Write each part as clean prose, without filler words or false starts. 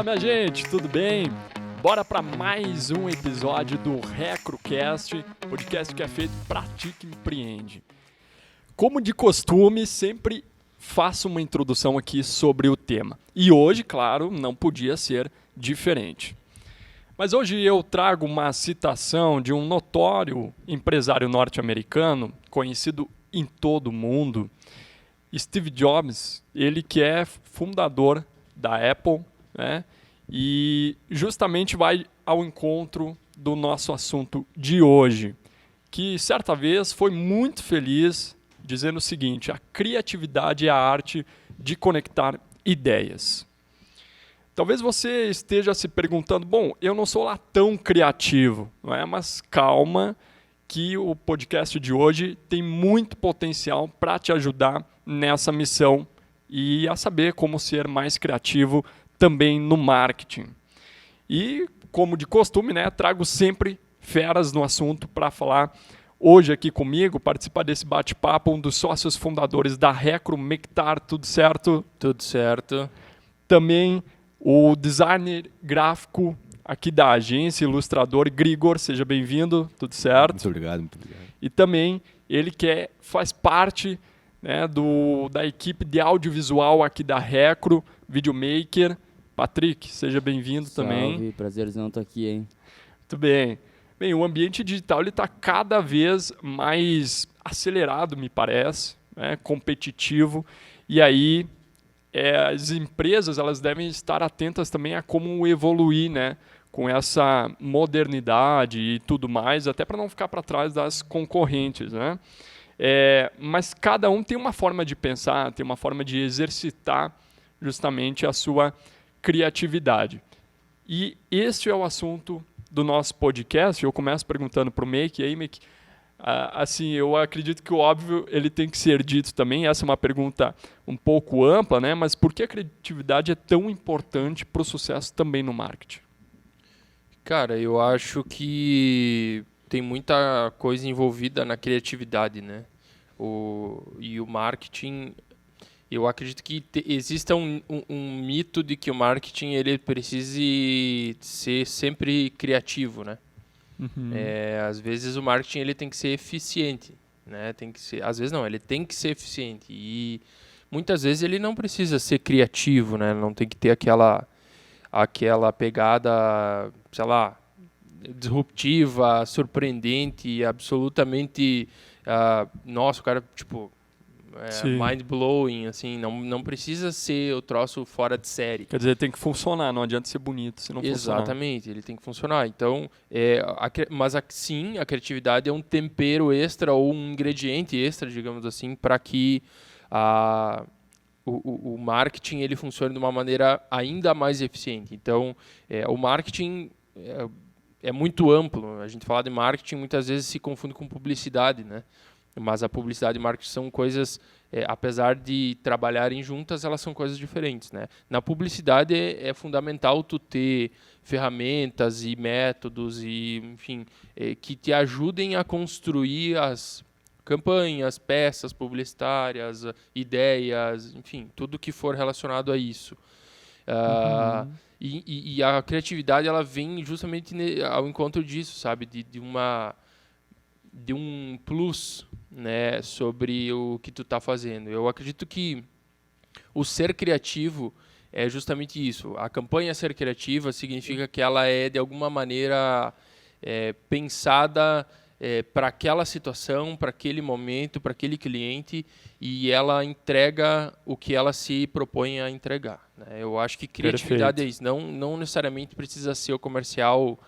Fala, minha gente, tudo bem? Bora para mais um episódio do RecroCast, podcast que é feito Pratica e Empreende. Como de costume, sempre faço uma introdução aqui sobre o tema. E hoje, claro, não podia ser diferente. Mas hoje eu trago uma citação de um notório empresário norte-americano, conhecido em todo o mundo, Steve Jobs, ele que é fundador da Apple, né? E justamente vai ao encontro do nosso assunto de hoje, que certa vez foi muito feliz dizendo o seguinte: a criatividade é a arte de conectar ideias. Talvez você esteja se perguntando, bom, eu não sou lá tão criativo, não é? Mas calma, que o podcast de hoje tem muito potencial para te ajudar nessa missão e a saber como ser mais criativo também no marketing. E, como de costume, né, trago sempre feras no assunto para falar hoje aqui comigo, participar desse bate-papo, um dos sócios fundadores da Recro, Mectar, tudo certo? Tudo certo. Também o designer gráfico aqui da agência, ilustrador Grigor, seja bem-vindo, tudo certo? Muito obrigado, muito obrigado. E também ele que faz parte, né, da equipe de audiovisual aqui da Recro, videomaker. Patrick, seja bem-vindo também. Salve, prazerzão estar aqui, hein? Muito bem. Bem, o ambiente digital está cada vez mais acelerado, me parece, né, competitivo, e aí as empresas elas devem estar atentas também a como evoluir, né, com essa modernidade e tudo mais, até para não ficar para trás das concorrentes, né? Mas cada um tem uma forma de pensar, tem uma forma de exercitar justamente a sua criatividade. E este é o assunto do nosso podcast. Eu começo perguntando para o Make, e aí, Make, assim, eu acredito que o óbvio ele tem que ser dito também. Essa é uma pergunta um pouco ampla, né? Mas por que a criatividade é tão importante para o sucesso também no marketing? Cara, eu acho que tem muita coisa envolvida na criatividade, né? E o marketing, eu acredito que exista um mito de que o marketing ele precise ser sempre criativo, né? Uhum. Às vezes o marketing ele tem que ser eficiente, né? Às vezes não, ele tem que ser eficiente e muitas vezes ele não precisa ser criativo, né? Não tem que ter aquela pegada, sei lá, disruptiva, surpreendente, absolutamente, nossa, o cara, tipo, mind-blowing, assim, não precisa ser o troço fora de série. Quer dizer, tem que funcionar, não adianta ser bonito se não funcionar. Exatamente, ele tem que funcionar. Então, mas sim, a criatividade é um tempero extra ou um ingrediente extra, digamos assim, para que o marketing ele funcione de uma maneira ainda mais eficiente. Então, o marketing é muito amplo. A gente fala de marketing, muitas vezes se confunde com publicidade, né? Mas a publicidade e marketing são coisas, apesar de trabalharem juntas, elas são coisas diferentes, né? Na publicidade é fundamental tu ter ferramentas e métodos e, enfim, que te ajudem a construir as campanhas, peças publicitárias, ideias, enfim, tudo que for relacionado a isso. E a criatividade ela vem justamente ao encontro disso, sabe? De um plus, né, sobre o que tu está fazendo. Eu acredito que o ser criativo é justamente isso. A campanha ser criativa significa que ela é, de alguma maneira, pensada para aquela situação, para aquele momento, para aquele cliente, e ela entrega o que ela se propõe a entregar, né? Eu acho que criatividade Perfeito. é isso. Não necessariamente precisa ser o comercial,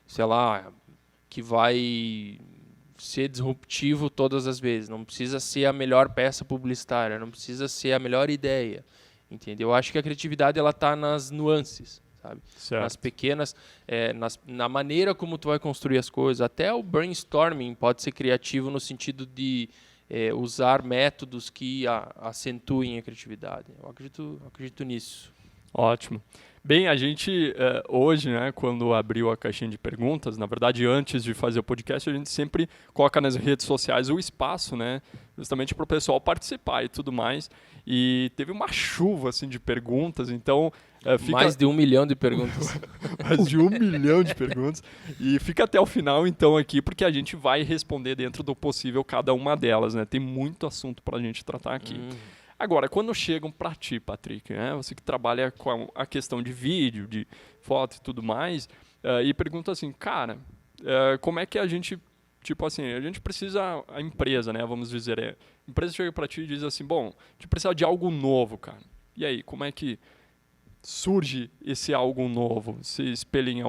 sei lá, que vai ser disruptivo todas as vezes. Não precisa ser a melhor peça publicitária, não precisa ser a melhor ideia, entendeu? Eu acho que a criatividade ela está nas nuances, sabe? Certo. Nas pequenas, na maneira como tu vai construir as coisas. Até o brainstorming pode ser criativo no sentido de usar métodos que acentuem a criatividade. Eu acredito nisso. Ótimo. Bem, a gente hoje, né, quando abriu a caixinha de perguntas, na verdade, antes de fazer o podcast, a gente sempre coloca nas redes sociais o espaço, né, justamente para o pessoal participar e tudo mais. E teve uma chuva assim de perguntas, então fica Mais de 1 milhão de perguntas. mais de 1 milhão de perguntas. E fica até o final, então, aqui, porque a gente vai responder dentro do possível cada uma delas, né? Tem muito assunto para a gente tratar aqui. Agora, quando chegam para ti, Patrick, né? Você que trabalha com a questão de vídeo, de foto e tudo mais, e pergunta assim, cara, como é que a gente, tipo assim, a gente precisa, a empresa, né? Vamos dizer, a empresa chega para ti e diz assim, bom, a gente precisa de algo novo, cara. E aí, como é que surge esse algo novo? Se espelha em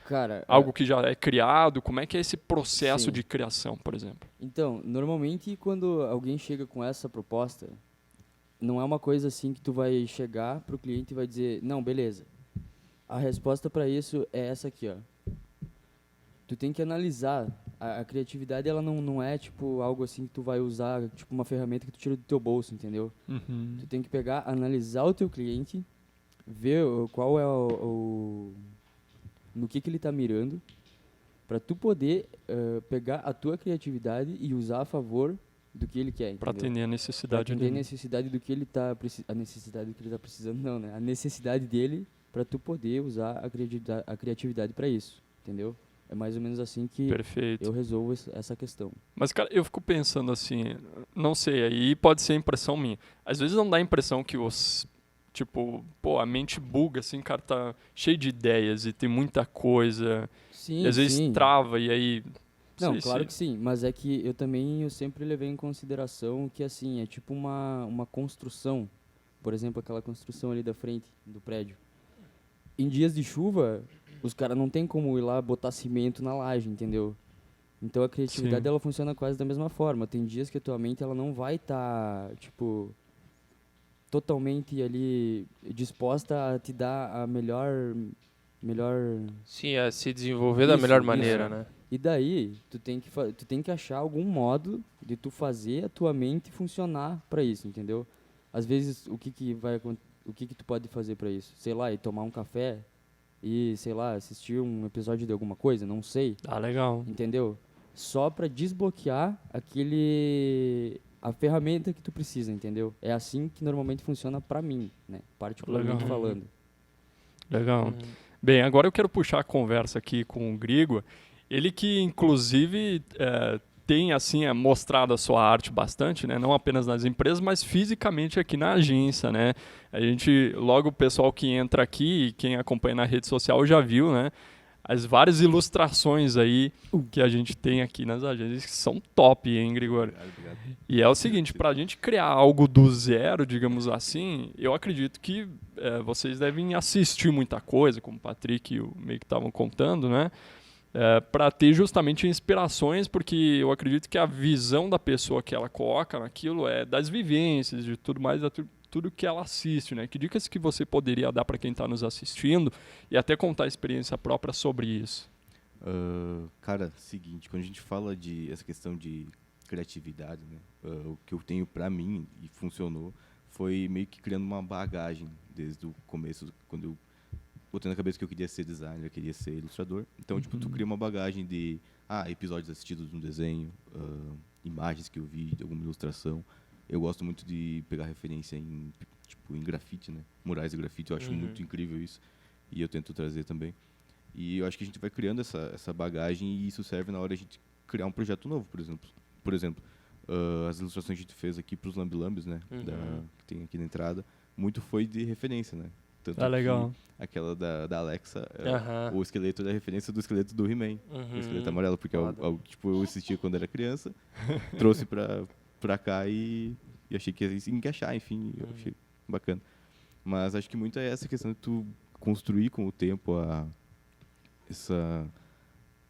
Cara, algo que já é criado? Como é que é esse processo sim. de criação, por exemplo? Então, normalmente quando alguém chega com essa proposta, não é uma coisa assim que tu vai chegar pro cliente e vai dizer, não, beleza. A resposta para isso é essa aqui, ó. Tu tem que analisar. A criatividade, ela não é tipo algo assim que tu vai usar, tipo uma ferramenta que tu tira do teu bolso, entendeu? Tu tem que pegar, analisar o teu cliente, ver qual é no que ele tá mirando, para tu poder pegar a tua criatividade e usar a favor do que ele quer, Para entendeu? atender a Pra necessidade atender a dele. necessidade do que ele tá a necessidade do que ele tá precisando, não, né? A necessidade dele para tu poder usar a criatividade para isso, entendeu? É mais ou menos assim que Perfeito. eu resolvo essa questão. Mas, cara, eu fico pensando assim, não sei, aí pode ser impressão minha. Às vezes não dá a impressão que tipo, pô, a mente buga, assim, cara, tá cheio de ideias e tem muita coisa. Sim, E às vezes sim. trava e aí... Não, sei claro se- que sim, mas é que eu sempre levei em consideração que assim, é tipo uma construção. Por exemplo, aquela construção ali da frente do prédio. Em dias de chuva, os caras não tem como ir lá botar cimento na laje, entendeu? Então a criatividade Sim. ela funciona quase da mesma forma. Tem dias que a tua mente ela não vai estar, tipo, totalmente ali disposta a te dar a melhor. Sim, é se desenvolver da melhor Isso. maneira, né? E daí, tu tem que achar algum modo de tu fazer a tua mente funcionar para isso, entendeu? Às vezes, o que que tu pode fazer para isso? Sei lá, ir tomar um café e, sei lá, assistir um episódio de alguma coisa, não sei, Ah, legal. entendeu? Só para desbloquear a ferramenta que tu precisa, entendeu? É assim que normalmente funciona para mim, né? Particularmente Legal. falando. Legal. Bem, agora eu quero puxar a conversa aqui com o Grigor. Ele que, inclusive, tem assim mostrado a sua arte bastante, né? Não apenas nas empresas, mas fisicamente aqui na agência, né? A gente, logo o pessoal que entra aqui e quem acompanha na rede social já viu, né? As várias ilustrações aí que a gente tem aqui nas agências que são top, hein, Grigor? Obrigado. E é o seguinte, para a gente criar algo do zero, digamos assim, eu acredito que vocês devem assistir muita coisa, como o Patrick e o meio que estavam contando, né? Para ter justamente inspirações, porque eu acredito que a visão da pessoa que ela coloca naquilo é das vivências, de tudo mais, tudo que ela assiste, né? Que dicas que você poderia dar para quem está nos assistindo e até contar a experiência própria sobre isso? Cara, seguinte, quando a gente fala de essa questão de criatividade, né? O que eu tenho pra mim e funcionou foi meio que criando uma bagagem desde o começo, quando eu botei na cabeça que eu queria ser designer, eu queria ser ilustrador. Então, tipo, tu cria uma bagagem de episódios assistidos de um desenho, imagens que eu vi de alguma ilustração. Eu gosto muito de pegar referência em grafite, né? Murais de grafite, eu acho muito incrível isso. E eu tento trazer também. E eu acho que a gente vai criando essa bagagem e isso serve na hora de a gente criar um projeto novo, por exemplo. Por exemplo, as ilustrações que a gente fez aqui para os lambilambes, né? Que tem aqui na entrada, muito foi de referência, né? Tanto legal. que aquela da Alexa, Aham. o esqueleto é a referência do esqueleto do He-Man. O esqueleto amarelo, porque tipo, eu assistia quando era criança, trouxe pra cá e achei que ia encaixar, enfim, eu achei bacana. Mas acho que muito é essa questão de tu construir com o tempo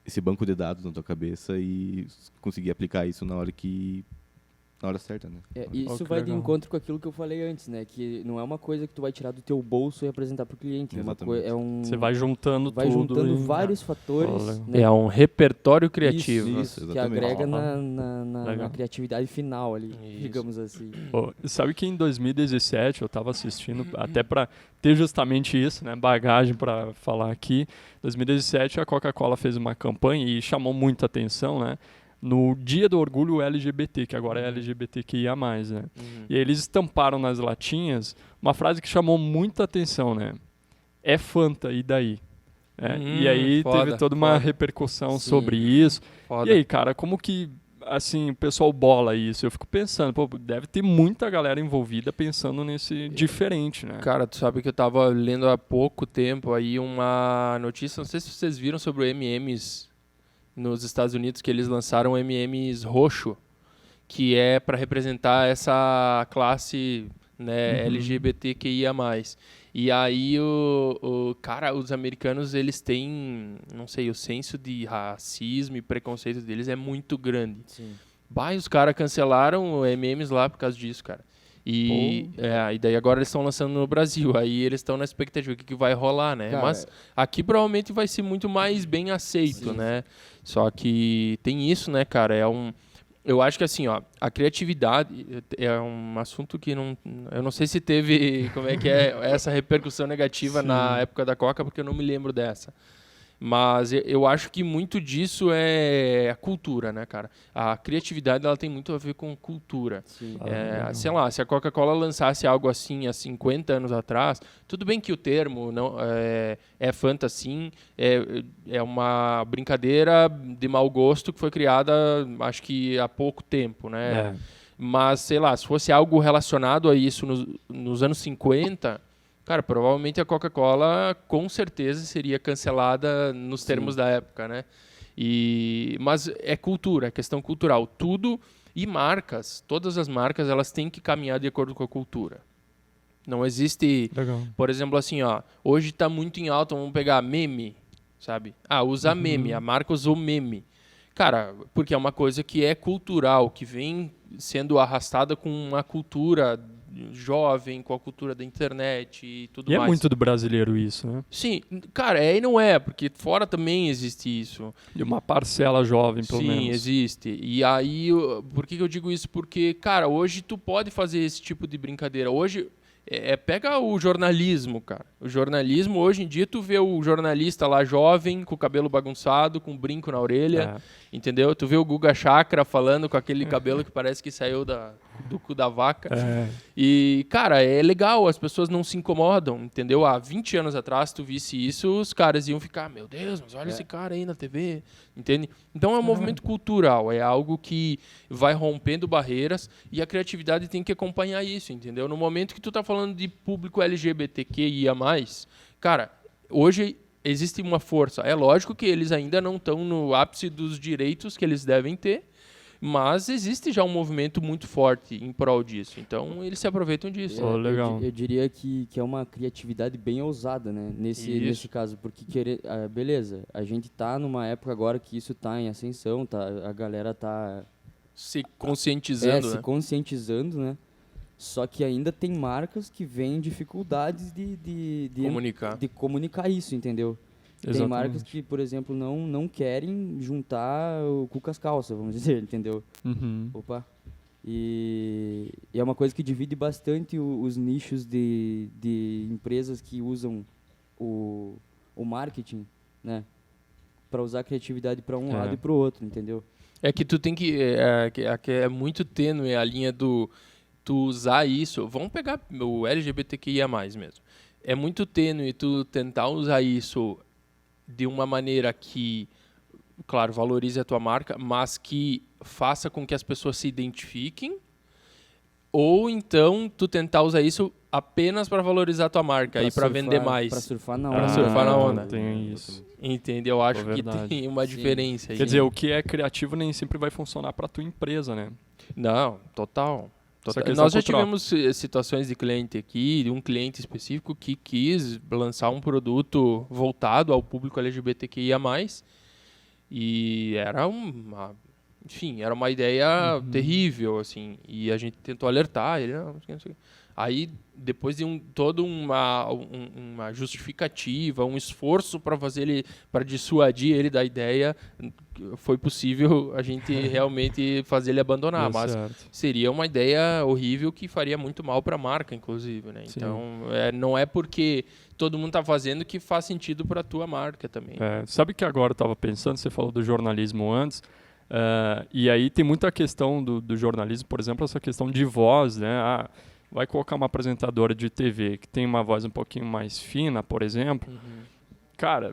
esse banco de dados na tua cabeça e conseguir aplicar isso na hora que na hora certa, né? Isso que vai de legal. encontro com aquilo que eu falei antes, né? Que não é uma coisa que tu vai tirar do teu bolso e apresentar pro cliente. Exatamente. Você vai juntando vai tudo. juntando e- vários fatores, Olha. né? É um repertório criativo. Isso, que exatamente. agrega Legal. na criatividade final ali, Isso. digamos assim. Pô, sabe que em 2017 eu tava assistindo, até pra ter justamente isso, né? Bagagem pra falar aqui. Em 2017 a Coca-Cola fez uma campanha e chamou muita atenção, né? No Dia do Orgulho LGBT, que agora é LGBTQIA+, né? E aí eles estamparam nas latinhas uma frase que chamou muita atenção, né? É Fanta, e daí? E aí Foda, teve toda uma foda. repercussão Sim. sobre isso. Foda. E aí, cara, como que assim, o pessoal bola isso? Eu fico pensando, pô, deve ter muita galera envolvida pensando nesse diferente, né? Cara, tu sabe que eu tava lendo há pouco tempo aí uma notícia, não sei se vocês viram sobre o M&M's nos Estados Unidos, que eles lançaram o M&M's roxo, que é para representar essa classe, né, LGBTQIA+. E aí, cara, os americanos, eles têm, não sei, o senso de racismo e preconceito deles é muito grande. Sim. Bah, e os caras cancelaram o M&M's lá por causa disso, cara. E daí agora eles estão lançando no Brasil. Aí eles estão na expectativa do que vai rolar, né? Cara, Mas aqui provavelmente vai ser muito mais bem aceito, Sim. né? Só que tem isso, né, cara? Eu acho que assim, ó, a criatividade é um assunto que eu não sei se teve, como é que é, essa repercussão negativa na época da Coca, porque eu não me lembro dessa. Mas eu acho que muito disso é a cultura, né, cara? A criatividade, ela tem muito a ver com cultura. Sim. Sei lá, se a Coca-Cola lançasse algo assim há 50 anos atrás, tudo bem que o termo não é Fanta, sim, é uma brincadeira de mau gosto que foi criada, acho que há pouco tempo, né? Mas, sei lá, se fosse algo relacionado a isso nos anos 50... Cara, provavelmente a Coca-Cola com certeza seria cancelada nos termos da época, né? Mas é cultura, é questão cultural. Tudo e marcas, todas as marcas, elas têm que caminhar de acordo com a cultura. Não existe, Legal. por exemplo, assim, ó, hoje está muito em alta, vamos pegar meme, sabe? Usa meme, a marca usou meme. Cara, porque é uma coisa que é cultural, que vem sendo arrastada com uma cultura jovem, com a cultura da internet e tudo E é mais. muito do brasileiro isso, né? Sim, cara, e não é, porque fora também existe isso. De uma parcela jovem, pelo menos. Sim, existe. E aí, por que eu digo isso? Porque, cara, hoje tu pode fazer esse tipo de brincadeira. Hoje, pega o jornalismo, cara. O jornalismo, hoje em dia, tu vê o jornalista lá jovem, com o cabelo bagunçado, com um brinco na orelha, entendeu? Tu vê o Guga Chakra falando com aquele cabelo que parece que saiu do cu da vaca. E, cara, é legal, as pessoas não se incomodam, entendeu? Há 20 anos atrás, tu visse isso, os caras iam ficar, meu Deus, mas olha esse cara aí na TV, entende? Então é um movimento cultural, é algo que vai rompendo barreiras e a criatividade tem que acompanhar isso, entendeu? No momento que tu tá falando de público LGBTQIA+, cara, hoje existe uma força. É lógico que eles ainda não estão no ápice dos direitos que eles devem ter, mas existe já um movimento muito forte em prol disso. Então, eles se aproveitam disso. Legal. Eu diria que é uma criatividade bem ousada, né? Nesse caso, porque beleza, a gente tá numa época agora que isso tá em ascensão, a galera tá Se conscientizando, se né? conscientizando, né? Só que ainda tem marcas que vêm dificuldades de Comunicar. de comunicar isso, entendeu? Tem Exatamente. marcas que, por exemplo, não querem juntar o cu com as calças, vamos dizer, entendeu? Uhum. Opa. E é uma coisa que divide bastante os nichos de empresas que usam o marketing, né? Para usar a criatividade para um lado e para o outro, entendeu? É que tu tem que é muito tênue a linha do tu usar isso. Vamos pegar o LGBTQIA+, mesmo. É muito tênue tu tentar usar isso de uma maneira que, claro, valorize a tua marca, mas que faça com que as pessoas se identifiquem, ou então tu tentar usar isso apenas para valorizar a tua marca e para vender mais. Para surfar na Pra onda. surfar na onda. Tem isso. Entendeu? Eu acho que verdade. tem uma Sim. diferença aí. Quer dizer, o que é criativo nem sempre vai funcionar para tua empresa, né? Não, total. Essa questão Nós já cultural. tivemos situações de cliente aqui, de um cliente específico que quis lançar um produto voltado ao público LGBTQIA+, e era enfim, era uma ideia terrível, assim, e a gente tentou alertar ele, não sei o quê. Aí, depois de toda uma justificativa, um esforço para fazer ele, para dissuadir ele da ideia, foi possível a gente realmente fazer ele abandonar. Deu Mas certo. seria uma ideia horrível que faria muito mal para a marca, inclusive, né? Sim. Então, não é porque todo mundo está fazendo que faz sentido para a tua marca também. Sabe que agora eu estava pensando, você falou do jornalismo antes, e aí tem muita questão do jornalismo, por exemplo, essa questão de voz, né? Vai colocar uma apresentadora de TV que tem uma voz um pouquinho mais fina, por exemplo. Cara,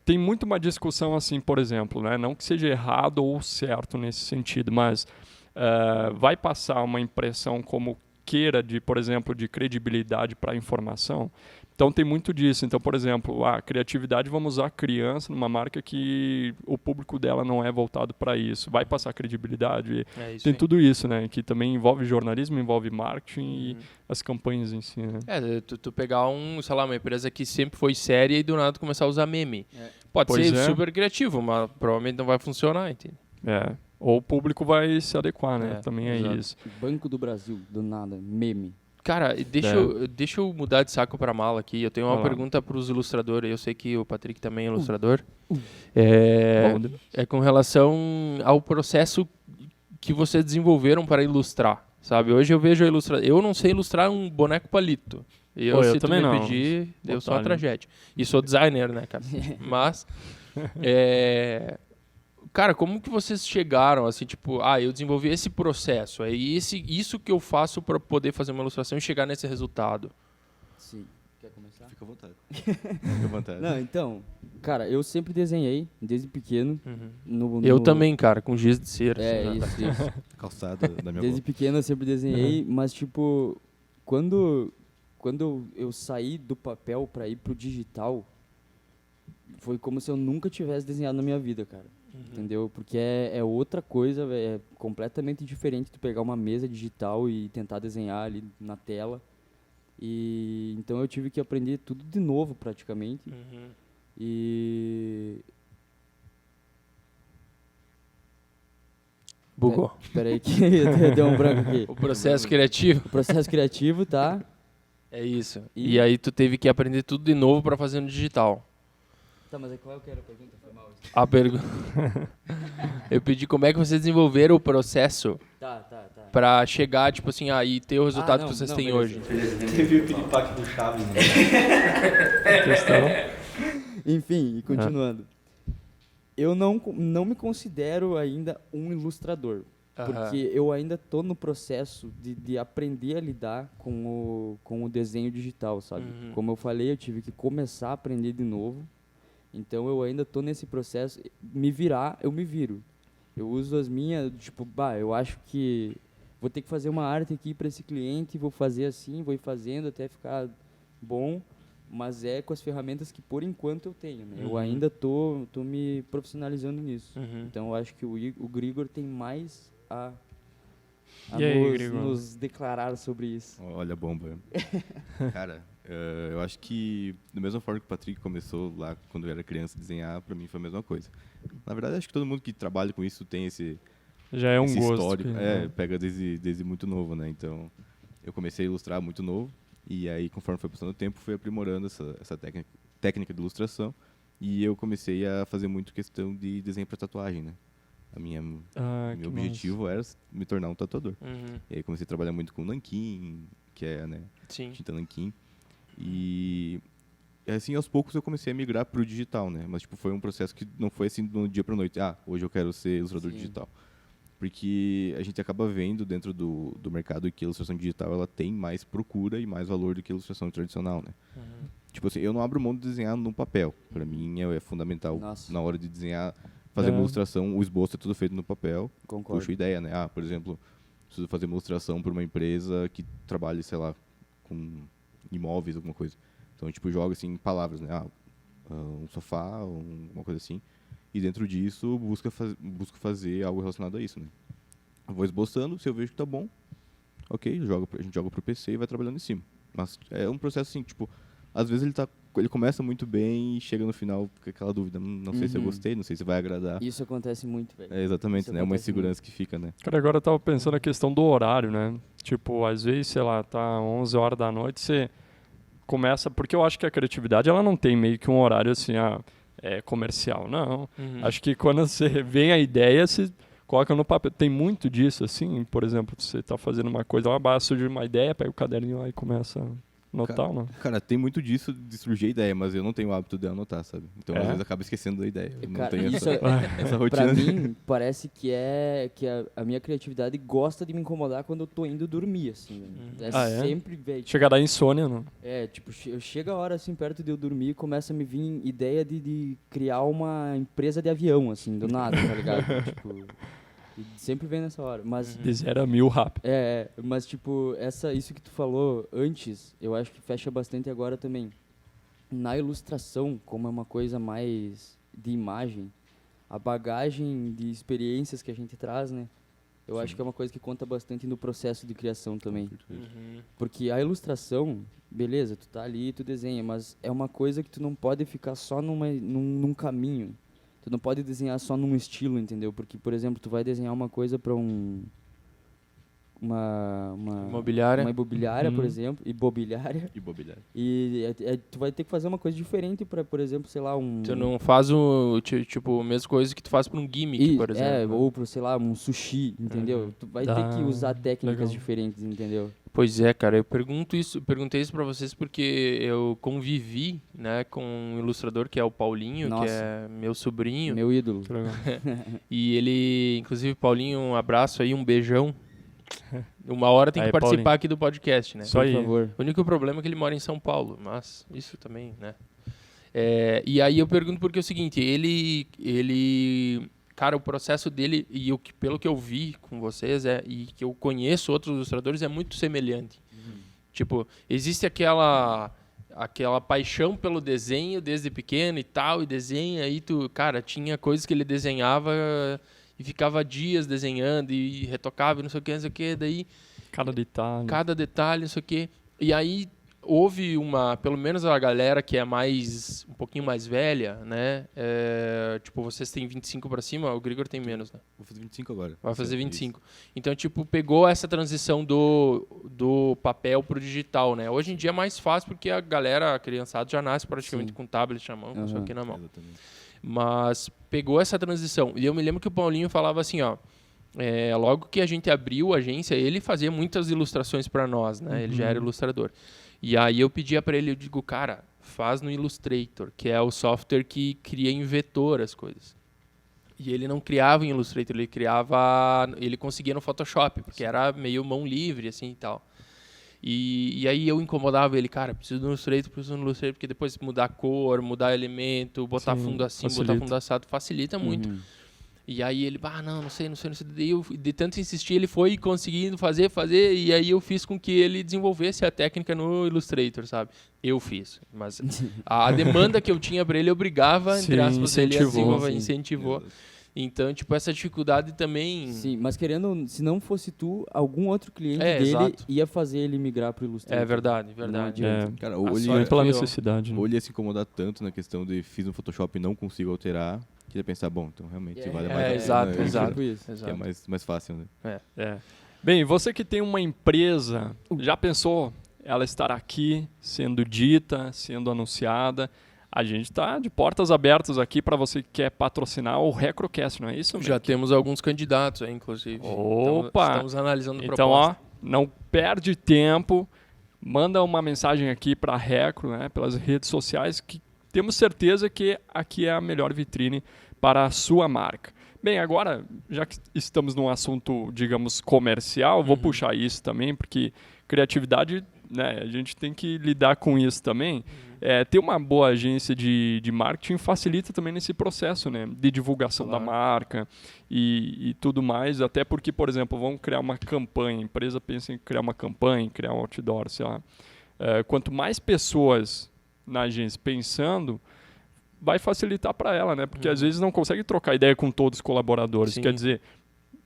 tem muito uma discussão assim, por exemplo, né? Não que seja errado ou certo nesse sentido, mas vai passar uma impressão como queira de, por exemplo, de credibilidade para a informação. Então tem muito disso. Então, por exemplo, a criatividade, vamos usar criança numa marca que o público dela não é voltado para isso. Vai passar credibilidade. Tem tudo isso, né? Que também envolve jornalismo, envolve marketing e as campanhas em si, né? Tu pegar uma empresa que sempre foi séria e do nada começar a usar meme. Pode Pois ser é. super criativo, mas provavelmente não vai funcionar, entende? Ou o público vai se adequar, né? Também é exato. isso. Banco do Brasil, do nada, meme. Cara, deixa eu mudar de saco para mala aqui. Eu tenho uma pergunta para os ilustradores. Eu sei que o Patrick também é ilustrador. É com relação ao processo que vocês desenvolveram para ilustrar, sabe? Hoje eu vejo eu não sei ilustrar um boneco palito. Eu se tu também me não. pedir, eu sou uma Otário. tragédia. E sou designer, né, cara? Mas cara, como que vocês chegaram, assim, tipo, eu desenvolvi esse processo, é isso que eu faço para poder fazer uma ilustração e chegar nesse resultado? Sim. Quer começar? Fica à vontade. Fica à vontade. Não, então, cara, eu sempre desenhei, desde pequeno. Eu também, cara, com giz de cera. assim, né? Isso. Calçada da minha Desde avó. pequeno eu sempre desenhei, mas, tipo, quando eu saí do papel pra ir pro digital, foi como se eu nunca tivesse desenhado na minha vida, cara. Entendeu? Porque é outra coisa, é completamente diferente tu pegar uma mesa digital e tentar desenhar ali na tela. E então eu tive que aprender tudo de novo, praticamente. E Bugou. espera aí que deu um branco aqui. O processo criativo O processo criativo, tá? é isso. E- E aí tu teve que aprender tudo de novo para fazer no digital. Tá, mas qual que era a pergunta? Foi mal. A pergunta... Eu pedi como é que vocês desenvolveram o processo Tá. para chegar, tipo assim, e ter o resultado não, que vocês não, têm beleza. hoje. Teve o piripaque do Chaves, né? Enfim, e continuando. Eu não me considero ainda um ilustrador. Porque eu ainda tô no processo de aprender a lidar com o desenho digital, sabe? Como eu falei, eu tive que começar a aprender de novo. Então eu ainda tô nesse processo. Eu me viro. Eu uso as minhas, tipo, eu acho que vou ter que fazer uma arte aqui para esse cliente, vou fazer assim, vou ir fazendo até ficar bom, mas é com as ferramentas que por enquanto eu tenho, né? Eu ainda tô me profissionalizando nisso. Então eu acho que o Grigor tem mais a E aí, Grigor? nos declarar sobre isso. Olha a bomba. Cara, eu acho que da mesma forma que o Patrick começou lá quando eu era criança a desenhar, pra mim foi a mesma coisa. Na verdade, acho que todo mundo que trabalha com isso tem esse Já é um gosto. histórico. que- Pega desde muito novo, né? Então, eu comecei a ilustrar muito novo e aí, conforme foi passando o tempo, fui aprimorando essa técnica de ilustração e eu comecei a fazer muito questão de desenho para tatuagem, né? Meu que objetivo era me tornar um tatuador. Uhum. E aí comecei a trabalhar muito com nanquim, que é, né, Sim. tinta nanquim. E assim, aos poucos eu comecei a migrar pro digital, né? Mas tipo, foi um processo que não foi assim do dia pra noite. Hoje eu quero ser ilustrador Sim. digital. Porque a gente acaba vendo dentro do mercado que a ilustração digital ela tem mais procura e mais valor do que a ilustração tradicional, né? Tipo assim, eu não abro mão de desenhar no papel. Pra mim é fundamental. Nossa. Na hora de desenhar, fazer uma ilustração, o esboço é tudo feito no papel. Concordo. Puxo ideia, né? Por exemplo, preciso fazer uma ilustração para uma empresa que trabalhe, sei lá, com imóveis, alguma coisa. Então, tipo, joga assim em palavras, né? Um sofá, uma coisa assim. E dentro disso, busco fazer algo relacionado a isso, né? Eu vou esboçando, se eu vejo que tá bom, ok, a gente joga pro PC e vai trabalhando em cima. Mas é um processo assim, tipo, às vezes ele tá ele começa muito bem e chega no final com aquela dúvida. Não sei se eu gostei, não sei se vai agradar. Isso acontece muito, velho. Exatamente, Isso né? É uma acontece insegurança que fica, né? Cara, agora eu tava pensando na questão do horário, né? Tipo, às vezes, sei lá, tá 11 horas da noite, você começa... Porque eu acho que a criatividade, ela não tem meio que um horário assim, comercial, não. Acho que quando você vem a ideia, você coloca no papel. Tem muito disso, assim, por exemplo, você tá fazendo uma coisa lá, surge uma ideia, pega o caderninho lá e começa a anotar, não? Cara, tem muito disso de surgir a ideia, mas eu não tenho o hábito de anotar, sabe? Então, às vezes, acabo esquecendo da ideia. Eu não Cara, tenho isso essa rotina. pra mim, parece que a minha criatividade gosta de me incomodar quando eu tô indo dormir, assim. É sempre, velho. Chega da insônia, não? Tipo, chega a hora, assim, perto de eu dormir, começa a me vir ideia de criar uma empresa de avião, assim, do nada, tá ligado? Tipo, e sempre vem nessa hora. Mas De 0 a 1000 rápido. mas tipo, isso que tu falou antes, eu acho que fecha bastante agora também. Na ilustração, como é uma coisa mais de imagem, a bagagem de experiências que a gente traz, né? Eu acho que é uma coisa que conta bastante no processo de criação também. Porque a ilustração, beleza, tu tá ali, tu desenha, mas é uma coisa que tu não pode ficar só num caminho. Tu não pode desenhar só num estilo, entendeu? Porque, por exemplo, tu vai desenhar uma coisa para uma imobiliária, por exemplo, imobiliária. E tu vai ter que fazer uma coisa diferente para, por exemplo, sei lá, Tu não faz a mesma coisa que tu faz para um gimmick, por exemplo. Ou para, sei lá, um sushi, entendeu? Tu vai ter que usar técnicas diferentes, entendeu? Pois é, cara, perguntei isso para vocês porque eu convivi, né, com um ilustrador que é o Paulinho, que é meu sobrinho. Meu ídolo. E ele, inclusive, Paulinho, um abraço aí, um beijão. Uma hora tem que participar Paulinho. Aqui do podcast, né? Só aí. Por favor. O único problema é que ele mora em São Paulo, mas isso também, né? E aí eu pergunto porque é o seguinte, ele cara, o processo dele, pelo que eu vi com vocês, e que eu conheço outros ilustradores, é muito semelhante. Tipo, existe aquela paixão pelo desenho desde pequeno e tal, e desenha, e cara, tinha coisas que ele desenhava e ficava dias desenhando e retocava e não sei o que, daí... Cada detalhe, não sei o que. E aí houve pelo menos a galera que é um pouquinho mais velha, né? Tipo, vocês têm 25 para cima, o Grigor tem menos, né? Vou fazer 25 agora. Vai fazer 25. Então, tipo, pegou essa transição do papel pro digital, né? Hoje em dia é mais fácil porque a criançada já nasce praticamente com tablet na mão, com isso aqui na mão. Exatamente. Mas pegou essa transição. E eu me lembro que o Paulinho falava assim, ó, logo que a gente abriu a agência, ele fazia muitas ilustrações para nós, né? Ele já era ilustrador. E aí eu pedia para ele, eu digo, cara, faz no Illustrator, que é o software que cria em vetor as coisas. E ele não criava em Illustrator, ele conseguia no Photoshop, porque era meio mão livre, assim, e tal. E aí eu incomodava ele, cara, preciso do Illustrator, porque depois mudar cor, mudar elemento, botar fundo assim, botar fundo assado, facilita muito. E aí ele, não sei. E eu, de tanto insistir, ele foi conseguindo fazer, e aí eu fiz com que ele desenvolvesse a técnica no Illustrator, sabe? Eu fiz, mas a demanda que eu tinha para ele obrigava, entre aspas, ele a desenvolver, incentivou. Então, tipo, essa dificuldade também... Sim, mas se não fosse tu, algum outro cliente dele ia fazer ele migrar pro Illustrator. É verdade. Cara, pela necessidade. Ou ele ia se incomodar tanto na questão de fiz no Photoshop e não consigo alterar, que ia pensar, bom, então realmente vale mais a pena. Exato. Que é mais fácil, né? Bem, você que tem uma empresa, já pensou ela estar aqui, sendo dita, sendo anunciada? A gente está de portas abertas aqui para você que quer patrocinar o RetroCast, não é isso? Já temos alguns candidatos aí, inclusive. Opa! Estamos analisando então, proposta. Não perde tempo, manda uma mensagem aqui para a Recro, né, pelas redes sociais, que temos certeza que aqui é a melhor vitrine para a sua marca. Bem, agora, já que estamos num assunto, digamos, comercial, vou puxar isso também, porque criatividade, né, a gente tem que lidar com isso também. Ter uma boa agência de marketing facilita também nesse processo, né, de divulgação da marca e tudo mais, até porque, por exemplo, vamos criar uma campanha, a empresa pensa em criar uma campanha, criar um outdoor, sei lá. Quanto mais pessoas na agência pensando, vai facilitar para ela, né, porque às vezes não consegue trocar ideia com todos os colaboradores. Sim. Quer dizer,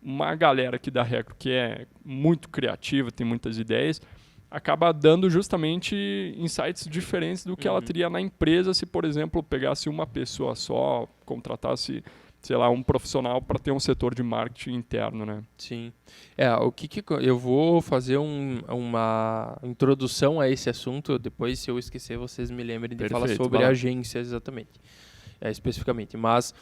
uma galera aqui da Recro que é muito criativa, tem muitas ideias, acaba dando justamente insights diferentes do que ela teria na empresa se, por exemplo, pegasse uma pessoa só, contratasse, sei lá, um profissional para ter um setor de marketing interno, né? Sim. Eu vou fazer uma introdução a esse assunto, depois, se eu esquecer, vocês me lembrem de falar Perfeito, sobre vai lá. agências exatamente, especificamente. Mas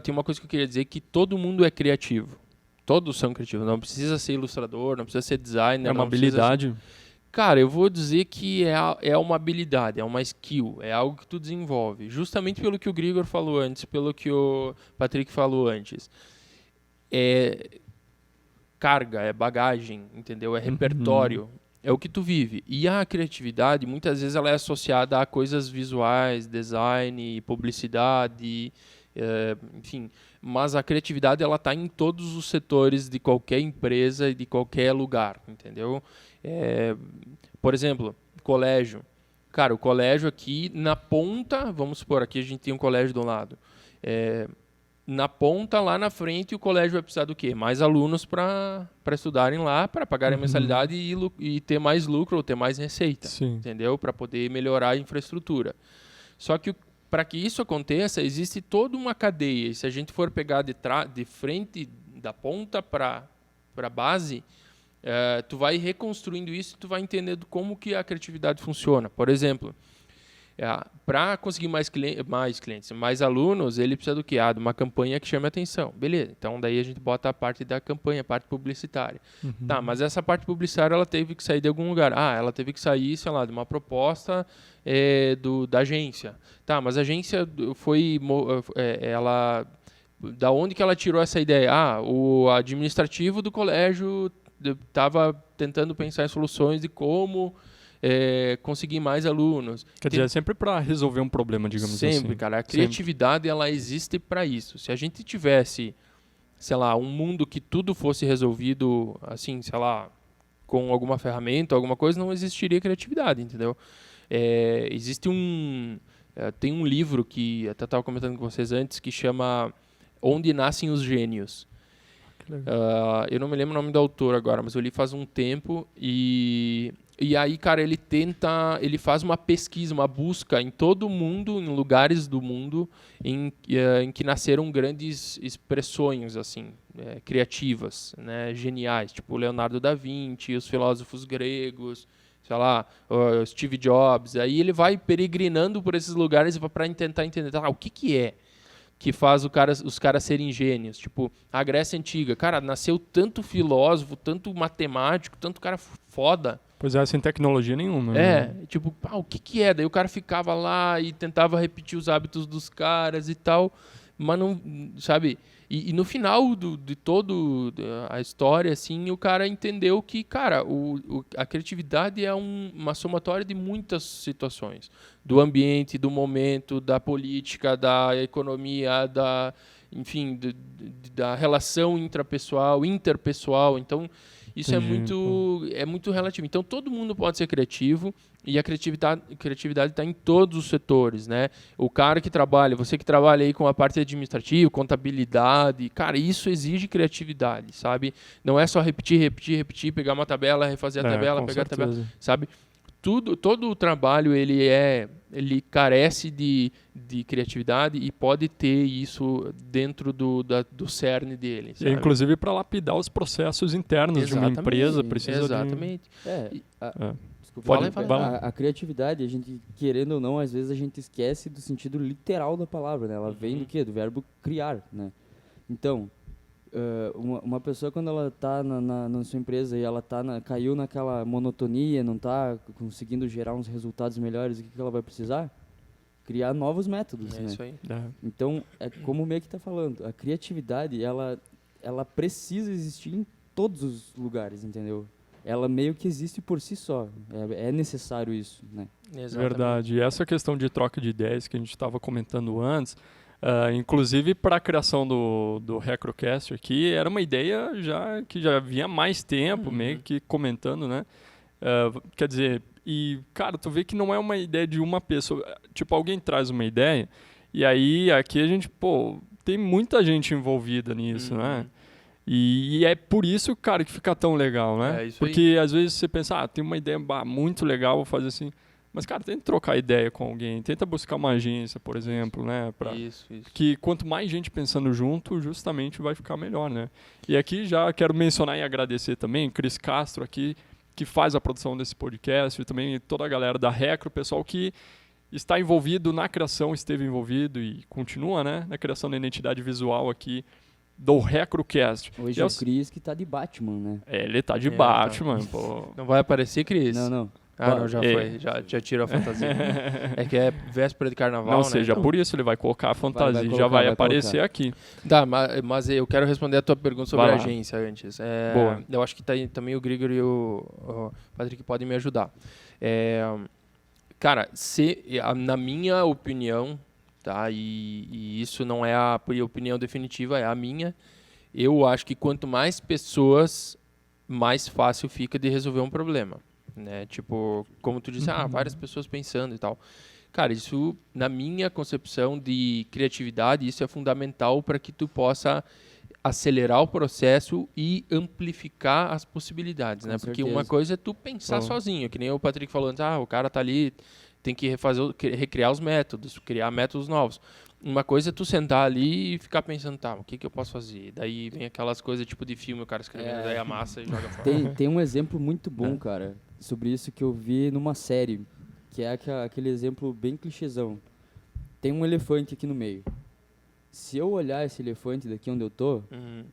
tem uma coisa que eu queria dizer, que todo mundo é criativo. Todos são criativos. Não precisa ser ilustrador, não precisa ser designer. É uma não precisa habilidade. Cara, eu vou dizer que é uma habilidade, é uma skill, é algo que tu desenvolve. Justamente pelo que o Grigor falou antes, pelo que o Patrick falou antes. É carga, é bagagem, entendeu? É repertório, é o que tu vive. E a criatividade, muitas vezes, ela é associada a coisas visuais, design, publicidade, enfim. Mas a criatividade, ela está em todos os setores de qualquer empresa e de qualquer lugar, entendeu? Por exemplo, colégio. Cara, o colégio aqui na ponta, vamos supor, aqui a gente tem um colégio do lado. Na ponta, lá na frente, o colégio vai precisar do quê? Mais alunos para estudarem lá, para pagarem a mensalidade e ter mais lucro ou ter mais receita, Sim. entendeu? Para poder melhorar a infraestrutura. Só que para que isso aconteça, existe toda uma cadeia. E se a gente for pegar de frente, da ponta para a base, tu vai reconstruindo isso e tu vai entendendo como que a criatividade funciona. Por exemplo, para conseguir mais clientes, mais alunos, ele precisa do quê? De uma campanha que chame a atenção. Beleza, então daí a gente bota a parte da campanha, a parte publicitária. Tá, mas essa parte publicitária ela teve que sair de algum lugar. Ela teve que sair, sei lá, de uma proposta da agência. Tá, mas a agência foi... ela... Da onde que ela tirou essa ideia? O administrativo do colégio estava tentando pensar em soluções de como conseguir mais alunos. Quer dizer, é sempre para resolver um problema, digamos assim. Sempre, cara. A criatividade, ela existe para isso. Se a gente tivesse, sei lá, um mundo que tudo fosse resolvido, assim, sei lá, com alguma ferramenta, alguma coisa, não existiria criatividade, entendeu? Tem um livro que até estava comentando com vocês antes, que chama Onde Nascem os Gênios. Eu não me lembro o nome do autor agora, mas eu li faz um tempo e aí, cara, ele faz uma pesquisa, uma busca em todo o mundo, em lugares do mundo em que nasceram grandes expressões, assim, criativas, né, geniais, tipo Leonardo da Vinci, os filósofos gregos, sei lá, o Steve Jobs. Aí ele vai peregrinando por esses lugares para tentar entender, o que é que faz os caras serem gênios. Tipo, a Grécia Antiga. Cara, nasceu tanto filósofo, tanto matemático, tanto cara foda. Pois é, sem tecnologia nenhuma. Né? Tipo, o que é? Daí o cara ficava lá e tentava repetir os hábitos dos caras e tal, mas não, sabe? E no final de toda a história, assim, o cara entendeu que, cara, a criatividade é uma somatória de muitas situações. Do ambiente, do momento, da política, da economia, enfim, da relação interpessoal. Então, isso é muito relativo. Então, todo mundo pode ser criativo e a criatividade está em todos os setores, né? O cara que trabalha, você que trabalha aí com a parte administrativa, contabilidade, cara, isso exige criatividade, sabe? Não é só repetir, pegar uma tabela, refazer a tabela, pegar a tabela, sabe? Todo o trabalho ele carece de criatividade e pode ter isso dentro do cerne dele. Sabe? Inclusive para lapidar os processos internos de uma empresa precisa Exatamente. Desculpa, a criatividade, a gente, querendo ou não, às vezes a gente esquece do sentido literal da palavra, né? Ela vem do quê? Do verbo criar, né? Então, uma pessoa quando ela está na sua empresa e ela caiu naquela monotonia, não está conseguindo gerar uns resultados melhores, o que ela vai precisar? Criar novos métodos, né? Isso aí. Então, é como o Meik está falando, a criatividade, ela precisa existir em todos os lugares, entendeu? Ela meio que existe por si só. É necessário isso, né? Exatamente. Verdade. E essa questão de troca de ideias que a gente estava comentando antes, inclusive para a criação do Recrocast aqui, era uma ideia que já vinha há mais tempo, meio que comentando, né? Quer dizer, cara, tu vê que não é uma ideia de uma pessoa. Tipo, alguém traz uma ideia, e aí aqui a gente, tem muita gente envolvida nisso, né? E é por isso, cara, que fica tão legal, né? É isso Porque às vezes você pensa, tem uma ideia muito legal, vou fazer assim. Mas, cara, tenta trocar ideia com alguém, tenta buscar uma agência, por exemplo, né? Isso. Que quanto mais gente pensando junto, justamente vai ficar melhor, né? E aqui já quero mencionar e agradecer também o Cris Castro aqui, que faz a produção desse podcast, e também toda a galera da Recro, o pessoal que está envolvido na criação, esteve envolvido e continua, né? Na criação da identidade visual aqui do RecroCast. Hoje é o Cris que tá de Batman, né? Ele tá de Batman, pô. Não vai aparecer, Cris? Não. Não, já foi. Já tirou a fantasia. É que é véspera de carnaval, Não né? seja por isso, ele vai colocar a fantasia e já vai aparecer aqui. Tá, mas eu quero responder a tua pergunta sobre a agência antes. Boa. Eu acho que também o Grigor e o Patrick podem me ajudar. Cara, na minha opinião, tá, e isso não é a opinião definitiva, é a minha, eu acho que quanto mais pessoas, mais fácil fica de resolver um problema. Né? Tipo, como tu disse, várias pessoas pensando e tal. Cara, isso, na minha concepção de criatividade, isso é fundamental para que tu possa acelerar o processo e amplificar as possibilidades, né? Porque uma coisa é tu pensar sozinho, que nem o Patrick falou antes, o cara tá ali, tem que recriar os métodos, criar métodos novos. Uma coisa é tu sentar ali e ficar pensando, o que eu posso fazer? Daí vem aquelas coisas tipo de filme, o cara escrevendo, daí amassa e joga fora. Tem um exemplo muito bom, cara, sobre isso que eu vi numa série, que é aquele exemplo bem clichêzão. Tem um elefante aqui no meio. Se eu olhar esse elefante daqui onde eu tô,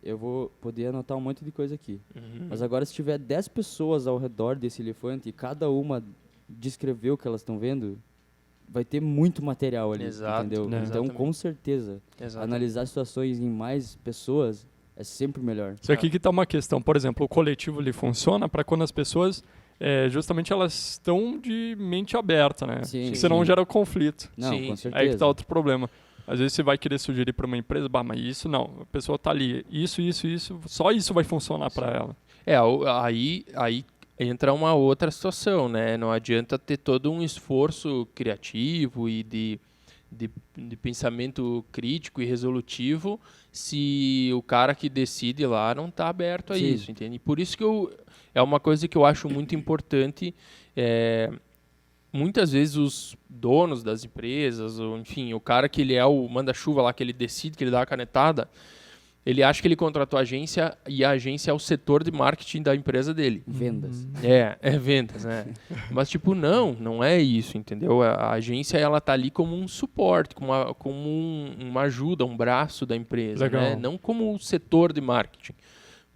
eu vou poder anotar um monte de coisa aqui. Mas agora, se tiver 10 pessoas ao redor desse elefante e cada uma descrever o que elas estão vendo, vai ter muito material ali, entendeu? Então, Exatamente. com certeza, analisar situações em mais pessoas é sempre melhor. Isso aqui que tá uma questão. Por exemplo, o coletivo ele funciona para quando as pessoas, justamente elas estão de mente aberta, né? Sim, senão gera conflito. Não, Sim, com sim. certeza. Aí que tá outro problema. Às vezes você vai querer sugerir para uma empresa, mas isso não. A pessoa tá ali, isso, só isso vai funcionar para ela. Aí entra uma outra situação, né? Não adianta ter todo um esforço criativo e de pensamento crítico e resolutivo se o cara que decide lá não está aberto a isso, entende? Por isso que é uma coisa que eu acho muito importante. Muitas vezes os donos das empresas, ou enfim, o cara que ele é o manda-chuva lá, que ele decide, que ele dá a canetada, ele acha que ele contratou a agência e a agência é o setor de marketing da empresa dele. Vendas. É vendas, né? Mas, tipo, não é isso, entendeu? A agência, ela tá ali como um suporte, como uma ajuda, um braço da empresa, né? Não como o setor de marketing.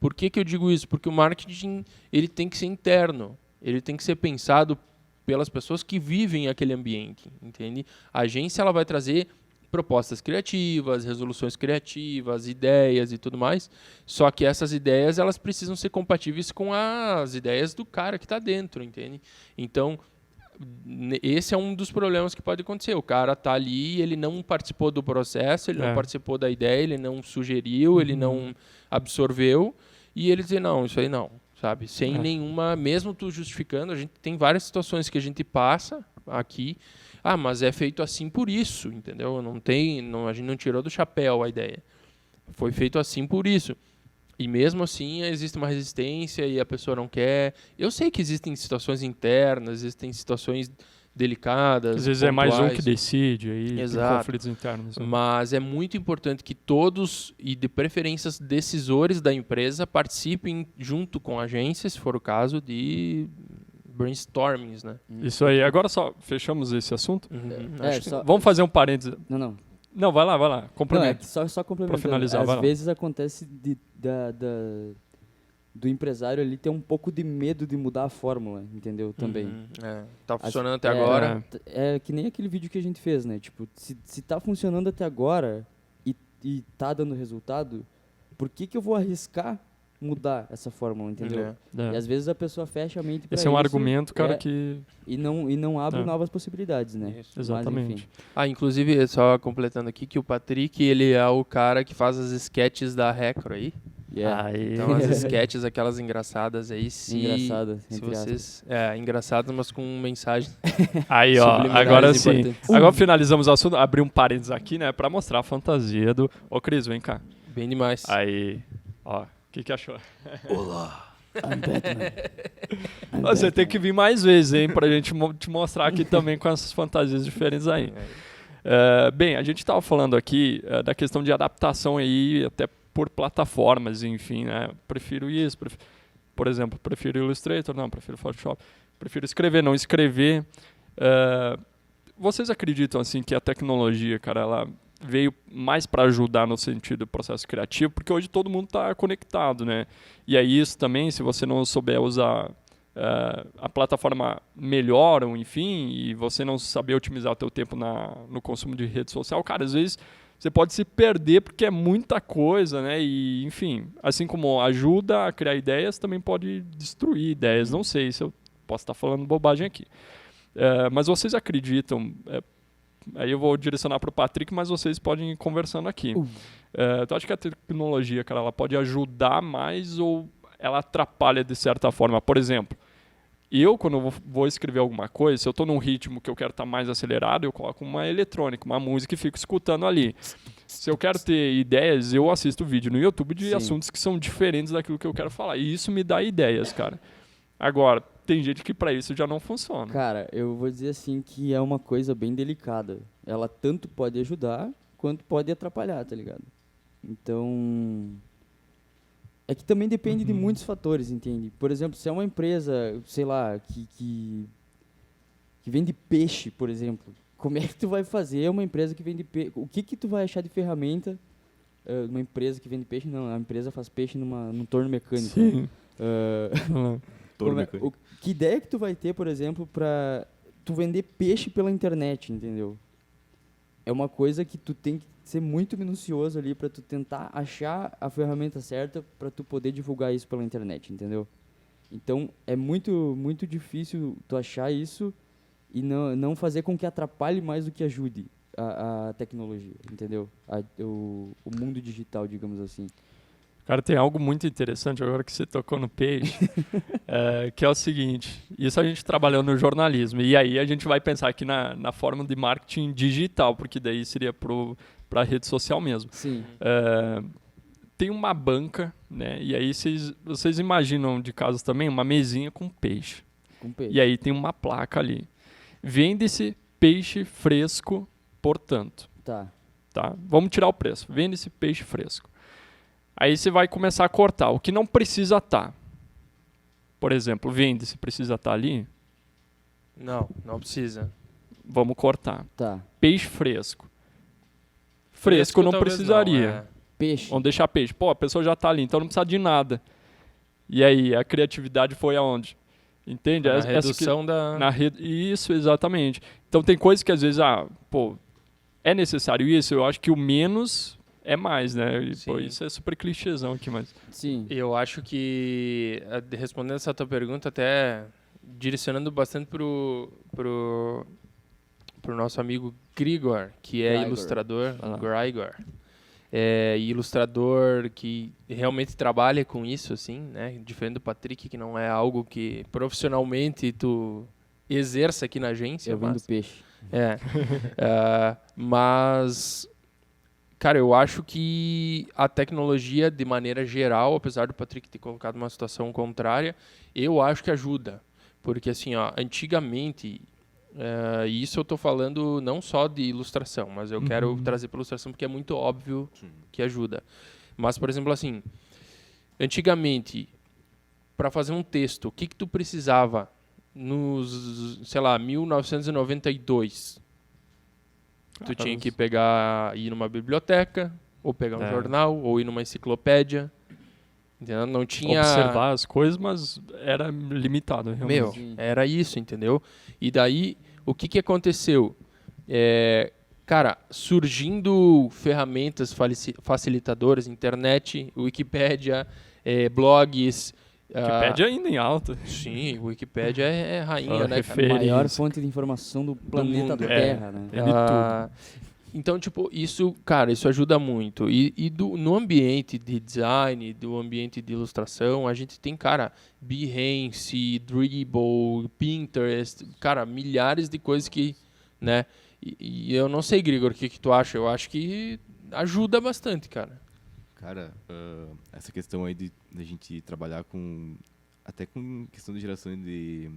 Por que eu digo isso? Porque o marketing, ele tem que ser interno, ele tem que ser pensado pelas pessoas que vivem aquele ambiente, entende? A agência, ela vai trazer propostas criativas, resoluções criativas, ideias e tudo mais, só que essas ideias elas precisam ser compatíveis com as ideias do cara que está dentro, entende? Então, esse é um dos problemas que pode acontecer. O cara está ali, ele não participou do processo, ele não participou da ideia, ele não sugeriu, ele não absorveu, e ele diz, não, isso aí não, sabe? Sem nenhuma, mesmo tu justificando, a gente tem várias situações que a gente passa aqui, mas é feito assim por isso, entendeu? A gente não tirou do chapéu a ideia. Foi feito assim por isso. E mesmo assim existe uma resistência e a pessoa não quer. Eu sei que existem situações internas, existem situações delicadas. Às vezes pontuais. é mais um que decide aí, Exato. tem conflitos internos. Né? Mas é muito importante que todos, e de preferência decisores da empresa, participem junto com a agência, se for o caso, de brainstormings, né? Isso aí. Agora só fechamos esse assunto. Só... Vamos fazer um parênteses. Não, vai lá. Complementa. Não, só complementando. Pra finalizar, às vezes acontece do empresário ali ter um pouco de medo de mudar a fórmula, entendeu? Também. Tá funcionando até agora. É que nem aquele vídeo que a gente fez, né? Tipo, se tá funcionando até agora e tá dando resultado, por que eu vou arriscar mudar essa fórmula, entendeu? E às vezes a pessoa fecha a mente pra isso. Esse é um argumento, cara, que... E não abre novas possibilidades, né? Isso. Exatamente. Mas, inclusive, só completando aqui, que o Patrick, ele é o cara que faz as sketches da Recro aí. Então as sketches, aquelas engraçadas aí, engraçadas, se vocês... engraçadas, mas com mensagem. Aí, ó, agora sim. Agora finalizamos o assunto, abri um parênteses aqui, né, pra mostrar a fantasia do... Ô, Cris, vem cá. Bem demais. Aí, ó, que achou? I'm Batman. I'm Você tem Batman. que vir mais vezes, hein, pra gente te mostrar aqui também com essas fantasias diferentes aí. Bem, a gente estava falando aqui da questão de adaptação aí, até por plataformas, enfim, né? Prefiro isso, por exemplo, prefiro Illustrator, não, prefiro Photoshop, prefiro escrever, não escrever. Vocês acreditam, assim, que a tecnologia, cara, ela veio mais para ajudar no sentido do processo criativo, porque hoje todo mundo está conectado, né? E aí isso também, se você não souber usar a plataforma melhor, ou enfim, e você não saber otimizar o teu tempo no consumo de rede social, cara, às vezes você pode se perder porque é muita coisa, né? E, enfim, assim como ajuda a criar ideias, também pode destruir ideias. Não sei se eu posso estar falando bobagem aqui. Mas vocês acreditam... aí eu vou direcionar para o Patrick, mas vocês podem ir conversando aqui. Tu acha que a tecnologia, cara, ela pode ajudar mais ou ela atrapalha de certa forma? Por exemplo, quando eu vou escrever alguma coisa, se eu estou num ritmo que eu quero estar mais acelerado, eu coloco uma eletrônica, uma música e fico escutando ali. Se eu quero ter ideias, eu assisto vídeo no YouTube de Sim. assuntos que são diferentes daquilo que eu quero falar. E isso me dá ideias, cara. Agora, tem gente que para isso já não funciona. Cara, eu vou dizer assim que é uma coisa bem delicada. Ela tanto pode ajudar, quanto pode atrapalhar, tá ligado? Então... é que também depende de muitos fatores, entende? Por exemplo, se é uma empresa, sei lá, que vende peixe, por exemplo, como é que tu vai fazer uma empresa que vende peixe? O que tu vai achar de ferramenta uma empresa que vende peixe? Não, a empresa faz peixe num torno mecânico. Sim. Torno mecânico. Que ideia que tu vai ter, por exemplo, pra tu vender peixe pela internet, entendeu? É uma coisa que tu tem que ser muito minucioso ali para tu tentar achar a ferramenta certa para tu poder divulgar isso pela internet, entendeu? Então, é muito, muito difícil tu achar isso e não fazer com que atrapalhe mais do que ajude a tecnologia, entendeu? O mundo digital, digamos assim. Cara, tem algo muito interessante agora que você tocou no peixe, que é o seguinte, isso a gente trabalhou no jornalismo, e aí a gente vai pensar aqui na forma de marketing digital, porque daí seria para a rede social mesmo. Sim. Tem uma banca, né, e aí vocês imaginam de casa também uma mesinha com peixe, Com peixe. e aí tem uma placa ali, vende-se peixe fresco, portanto, Tá. tá? Vamos tirar o preço, vende-se peixe fresco. Aí você vai começar a cortar o que não precisa estar. Por exemplo, vende-se precisa estar ali, Não precisa. vamos cortar. Tá. Peixe fresco. Fresco não talvez precisaria. Peixe. Vamos deixar peixe. Pô, a pessoa já está ali, então não precisa de nada. E aí, a criatividade foi aonde? Entende? A Essa redução da... Isso, exatamente. Então tem coisas que às vezes, é necessário isso? Eu acho que o menos é mais, né? E, pô, Sim. isso é super clichêzão aqui, mas... Sim. Eu acho que, respondendo essa tua pergunta, até direcionando bastante pro nosso amigo Grigor, que é Grigor. ilustrador, Ah. Grigor. Ilustrador que realmente trabalha com isso, assim, né? Diferente do Patrick, que não é algo que profissionalmente tu exerça aqui na agência. Eu vendo mas- peixe. Mas, cara, eu acho que a tecnologia, de maneira geral, apesar do Patrick ter colocado uma situação contrária, eu acho que ajuda. Porque, assim, ó, antigamente, e isso eu estou falando não só de ilustração, mas eu quero trazer para ilustração porque é muito óbvio que ajuda. Mas, por exemplo, assim, antigamente, para fazer um texto, o que tu precisava nos, sei lá, 1992? Tu tinha que ir numa biblioteca, ou pegar um jornal, ou ir numa enciclopédia. Entendeu? Não tinha... Observar as coisas, mas era limitado, realmente. Meu, Sim. era isso, entendeu? E daí, o que aconteceu? Cara, surgindo ferramentas facilitadoras, internet, Wikipédia, blogs... Wikipédia ainda em alta. Sim, Wikipédia é rainha, né, cara? A maior Referência. fonte de informação do planeta mundo. Terra, né? Tem de Então, tipo, isso, cara, isso ajuda muito. No ambiente de design, do ambiente de ilustração, a gente tem, cara, Behance, Dribbble, Pinterest, cara, milhares de coisas que, né? E eu não sei, Grigor, o que tu acha? Eu acho que ajuda bastante, cara. Cara, essa questão aí de a gente trabalhar até com questão de geração de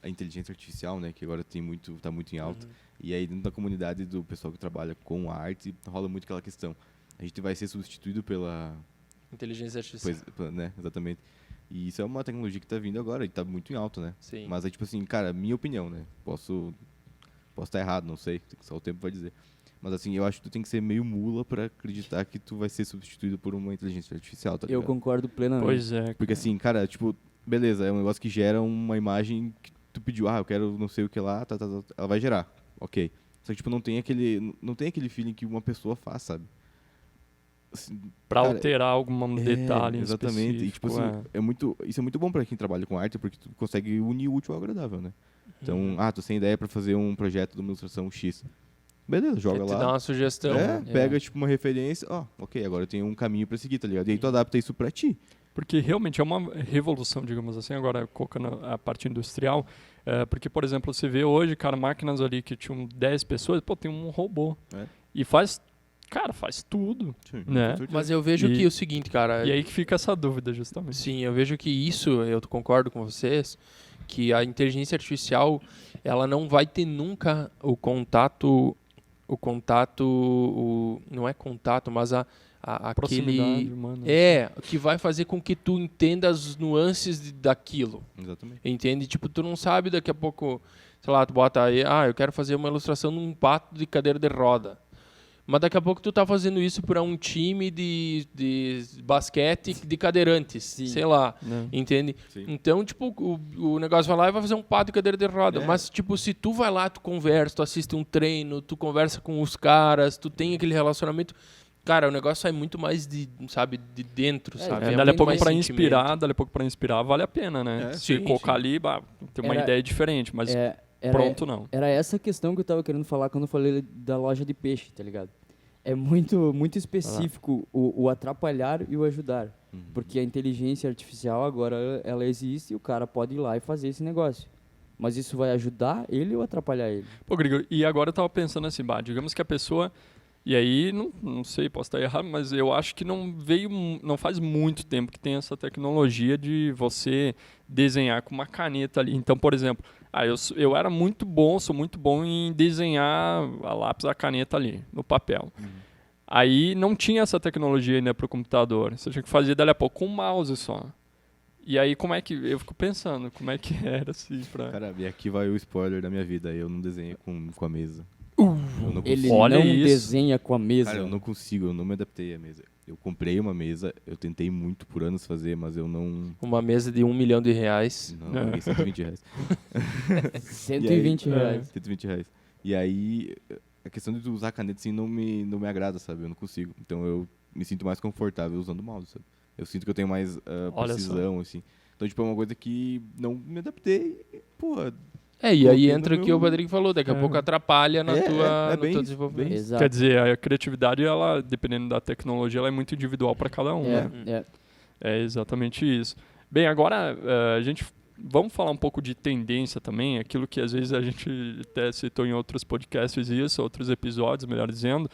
inteligência artificial, né, que agora tá muito em alta. E aí dentro da comunidade do pessoal que trabalha com a arte, rola muito aquela questão. A gente vai ser substituído pela Inteligência artificial. né, exatamente. E isso é uma tecnologia que tá vindo agora e tá muito em alta, né? Sim. Mas é tipo assim, cara, minha opinião, né? Posso estar errado, não sei, só o tempo vai dizer. Mas assim, eu acho que tu tem que ser meio mula pra acreditar que tu vai ser substituído por uma inteligência artificial, tá Eu ligado? concordo plenamente. Pois é. Porque assim, cara, tipo, beleza, é um negócio que gera uma imagem que tu pediu, eu quero não sei o que lá, tá, ela vai gerar, ok. Só que tipo, não tem aquele feeling que uma pessoa faz, sabe? Assim, Pra cara, alterar algum detalhe exatamente. E, tipo específico. assim, isso é muito bom pra quem trabalha com arte, porque tu consegue unir o útil ao agradável, né? Então, tu tem ideia pra fazer um projeto de uma ilustração X. Beleza, joga Te lá. dá uma sugestão. Pega tipo uma referência, ok, agora eu tenho um caminho pra seguir, tá ligado? E aí tu adapta isso pra ti. Porque realmente é uma revolução, digamos assim, agora colocando a parte industrial. Porque, por exemplo, você vê hoje, cara, máquinas ali que tinham 10 pessoas, tem um robô. E faz tudo, Sim, né? com certeza. Mas eu vejo que é o seguinte, cara. E aí que fica essa dúvida, justamente. Sim, eu vejo que isso, eu concordo com vocês, que a inteligência artificial, ela não vai ter nunca o contato, não é contato, mas Proximidade aquele... humana. Que vai fazer com que tu entenda as nuances daquilo. Exatamente. Entende? Tipo, tu não sabe daqui a pouco, sei lá, tu bota aí, eu quero fazer uma ilustração num pato de cadeira de roda. Mas daqui a pouco tu tá fazendo isso para um time de basquete de cadeirantes, sei lá, Né? entende? Sim. Então, tipo, o negócio vai lá e vai fazer um pato de cadeira de roda. Mas, tipo, se tu vai lá, tu conversa, tu assiste um treino, tu conversa com os caras, tu tem aquele relacionamento... Cara, o negócio sai muito mais de dentro, sabe? Dali a muito pouco mais pra inspirar, vale a pena, né? Se Sim, colocar sim. ali, tem uma Era- ideia diferente, mas Era- pronto não. Era essa questão que eu tava querendo falar quando eu falei da loja de peixe, tá ligado? É muito específico o atrapalhar e o ajudar. Porque a inteligência artificial agora, ela existe e o cara pode ir lá e fazer esse negócio. Mas isso vai ajudar ele ou atrapalhar ele? Pô, Grigor, e agora eu tava pensando assim, digamos que a pessoa... E aí, não sei, posso estar errado, mas eu acho que não faz muito tempo que tem essa tecnologia de você desenhar com uma caneta ali. Então, por exemplo, eu era sou muito bom em desenhar a lápis, a caneta ali, no papel. Aí não tinha essa tecnologia ainda para o computador. Você tinha que fazer dali a pouco com um mouse só. E aí, eu fico pensando, como é que era assim pra... Cara, e aqui vai o spoiler da minha vida. Eu não desenho com a mesa. Eu não Ele Olha não isso. desenha com a mesa. Cara, eu não consigo, eu não me adaptei à mesa. Eu comprei uma mesa, eu tentei muito por anos fazer, mas eu não... Uma mesa de R$1 milhão. Não, paguei R$120. 120 reais. 120 reais. E aí, a questão de tu usar a caneta assim não me agrada, sabe? Eu não consigo. Então eu me sinto mais confortável usando o mouse, sabe? Eu sinto que eu tenho mais Olha precisão, assim. Então, tipo, é uma coisa que não me adaptei. Pô, E aí Pô, entra o no que o meu- Patrick falou, daqui a pouco atrapalha no bem teu isso, desenvolvimento. bem Exato. Quer dizer, a criatividade, ela, dependendo da tecnologia, ela é muito individual para cada um, né? É exatamente isso. Bem, agora vamos falar um pouco de tendência também, aquilo que às vezes a gente até citou em outros podcasts isso, outros episódios, melhor dizendo.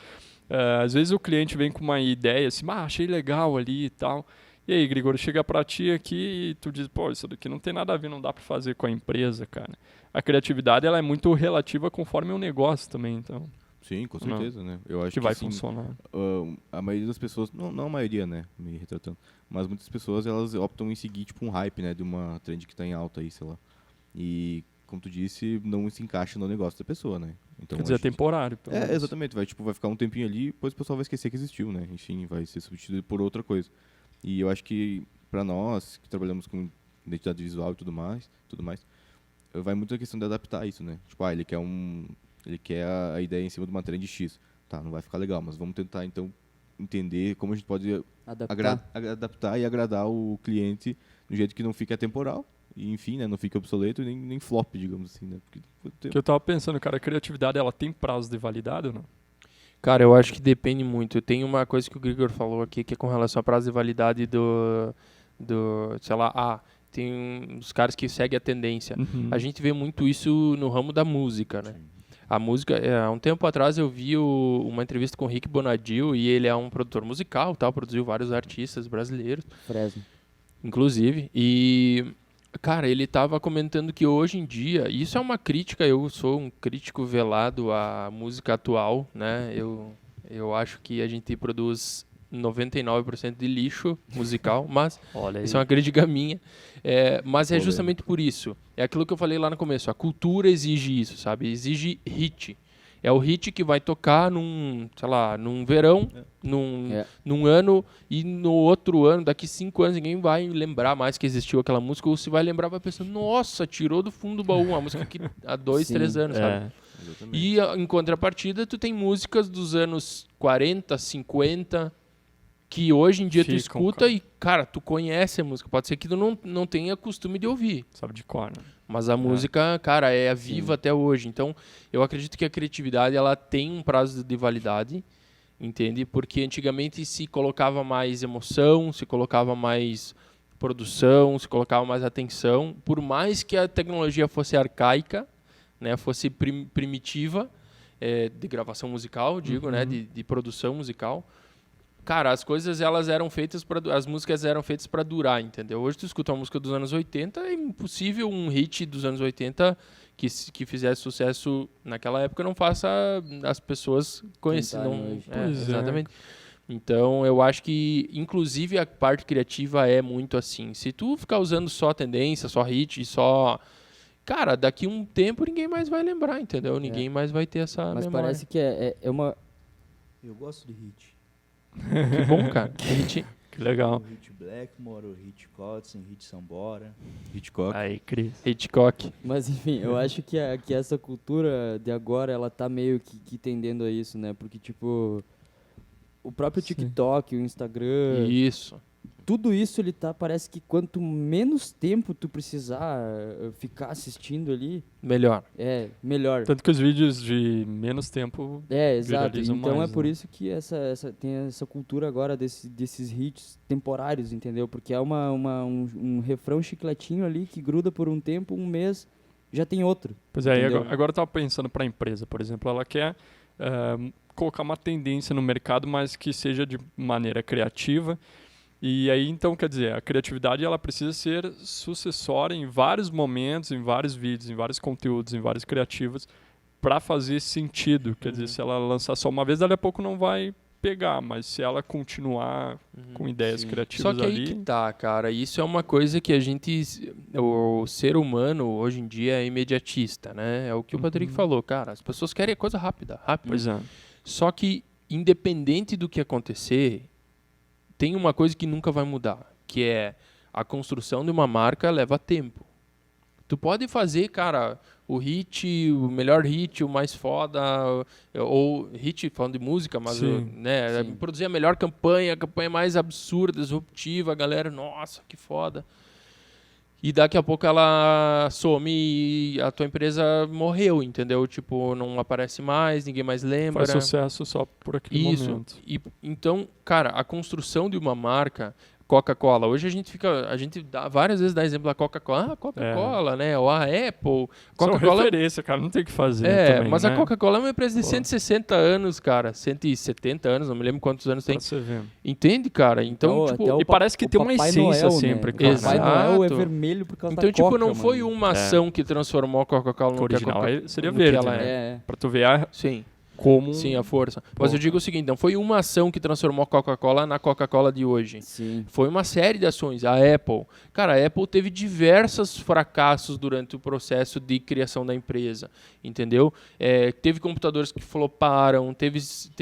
Às vezes o cliente vem com uma ideia assim, achei legal ali e tal. E aí, Grigor, chega pra ti aqui e tu diz, pô, isso daqui não tem nada a ver, não dá pra fazer com a empresa, cara. A criatividade, ela é muito relativa conforme o negócio também, então, sim, com certeza, né? Eu acho que vai assim, funcionar. a maioria das pessoas, não a maioria, né, me retratando, mas muitas pessoas, elas optam em seguir, tipo, um hype, né, de uma trend que tá em alta aí, sei lá. E, como tu disse, não se encaixa no negócio da pessoa, né? Então, Quer dizer, é acho que- temporário. pelo menos. exatamente, vai ficar um tempinho ali, depois o pessoal vai esquecer que existiu, né? Enfim, vai ser substituído por outra coisa. E eu acho que, pra nós, que trabalhamos com identidade visual e tudo mais, vai muito a questão de adaptar isso, né? Tipo, ele quer a ideia em cima de uma trend X. Tá, não vai ficar legal, mas vamos tentar, então, entender como a gente pode adaptar e agradar o cliente de um jeito que não fique atemporal. E, enfim, né, não fique obsoleto e nem flop, digamos assim, né? Que eu tava pensando, cara, a criatividade, ela tem prazo de validade ou não? Cara, eu acho que depende muito. Tem uma coisa que o Grigor falou aqui, que é com relação à prazo de validade do sei lá, tem os caras que seguem a tendência. Uhum. A gente vê muito isso no ramo da música, né? A música, há um tempo atrás eu vi uma entrevista com o Rick Bonadio, e ele é um produtor musical, tal, produziu vários artistas brasileiros, Fresno. inclusive, e, cara, ele estava comentando que hoje em dia, isso é uma crítica, eu sou um crítico velado à música atual, né, eu acho que a gente produz 99% de lixo musical, mas Olha aí. isso é uma crítica minha. Mas é justamente por isso. É aquilo que eu falei lá no começo. A cultura exige isso, sabe? Exige hit. É o hit que vai tocar num verão, num ano, e no outro ano, daqui 5 anos, ninguém vai lembrar mais que existiu aquela música, ou se vai lembrar, vai pensar, nossa, tirou do fundo do baú uma música que há 2, 3 anos, sabe? Exatamente. E em contrapartida, tu tem músicas dos anos 40, 50, que hoje em dia tu Ficam, escuta cara. e, cara, tu conhece a música. Pode ser que tu não tenha costume de ouvir, Sabe de cor, né? mas a música, cara, é viva até hoje. Então, eu acredito que a criatividade, ela tem um prazo de validade, entende? Porque antigamente se colocava mais emoção, se colocava mais produção, se colocava mais atenção. Por mais que a tecnologia fosse arcaica, né, fosse primitiva, de gravação musical, digo, né, de produção musical. Cara, as coisas, elas eram feitas as músicas eram feitas para durar, entendeu? Hoje tu escuta uma música dos anos 80, é impossível um hit dos anos 80 que fizesse sucesso naquela época não faça as pessoas conhecerem. hoje. Pois é. Exatamente. Então, eu acho que, inclusive, a parte criativa é muito assim. Se tu ficar usando só tendência, só hit, só... Cara, daqui um tempo ninguém mais vai lembrar, entendeu? Ninguém mais vai ter essa Mas memória. parece que é uma... Eu gosto de hit. Que bom, cara. Hit... Que legal. O hit Blackmore, o hit Kotzen, o hit Sambora. Hitchcock. Aí, Cris. Hitchcock. Mas enfim, eu acho que essa cultura de agora, ela tá meio que tendendo a isso, né? Porque, tipo, o próprio TikTok, o Instagram, Isso. tudo isso, ele tá, parece que quanto menos tempo tu precisar ficar assistindo ali, Melhor. melhor. Tanto que os vídeos de menos tempo Exato. viralizam Então mais, é por né? isso que tem essa cultura agora desses hits temporários, entendeu? Porque é um refrão chicletinho ali que gruda por um tempo, um mês, já tem outro. Pois é, e Entendeu? agora eu tava pensando para a empresa, por exemplo, ela quer colocar uma tendência no mercado, mas que seja de maneira criativa. E aí, então, quer dizer, a criatividade ela precisa ser sucessória em vários momentos, em vários vídeos, em vários conteúdos, em vários criativos, para fazer sentido. Quer dizer, se ela lançar só uma vez, dali a pouco não vai pegar, mas se ela continuar com ideias Sim. criativas Só que aí ali... que tá, cara. Isso é uma coisa que a gente... O ser humano, hoje em dia, é imediatista, né? É o que o Patrick falou, cara. As pessoas querem coisa rápida, rápida. Pois é. Só que, independente do que acontecer, tem uma coisa que nunca vai mudar, que é a construção de uma marca leva tempo. Tu pode fazer, cara, o melhor hit, o mais foda, ou hit falando de música, mas Sim, né, sim. produzir a melhor campanha, a campanha mais absurda, disruptiva, a galera, nossa, que foda. E daqui a pouco ela some e a tua empresa morreu, entendeu? Tipo, não aparece mais, ninguém mais lembra. Faz sucesso só por aquele Isso. momento. E, então, cara, a construção de uma marca, Coca-Cola, hoje a gente dá várias vezes dá exemplo da Coca-Cola, Coca-Cola, né? Ou a Apple. São Coca-Cola referência, cara, não tem o que fazer também, mas né? a Coca-Cola é uma empresa de Pô. 160 anos, cara, 170 anos, não me lembro quantos anos tem. Pra você ver. Entende, cara? Então, Até tipo, o e parece que o tem uma Papai essência Noel, sempre, né? cara. O Papai Noel é Exato. vermelho por causa então da tipo, Coca, não foi mano. uma ação que transformou a Coca-Cola O no que a original Coca- seria no que verde, ela né? É. Pra tu ver Sim. como... Sim, a força. Mas Pô, eu digo o seguinte, não foi uma ação que transformou a Coca-Cola na Coca-Cola de hoje. Sim. Foi uma série de ações. A Apple. Cara, a Apple teve diversos fracassos durante o processo de criação da empresa. Entendeu? Teve computadores que floparam, teve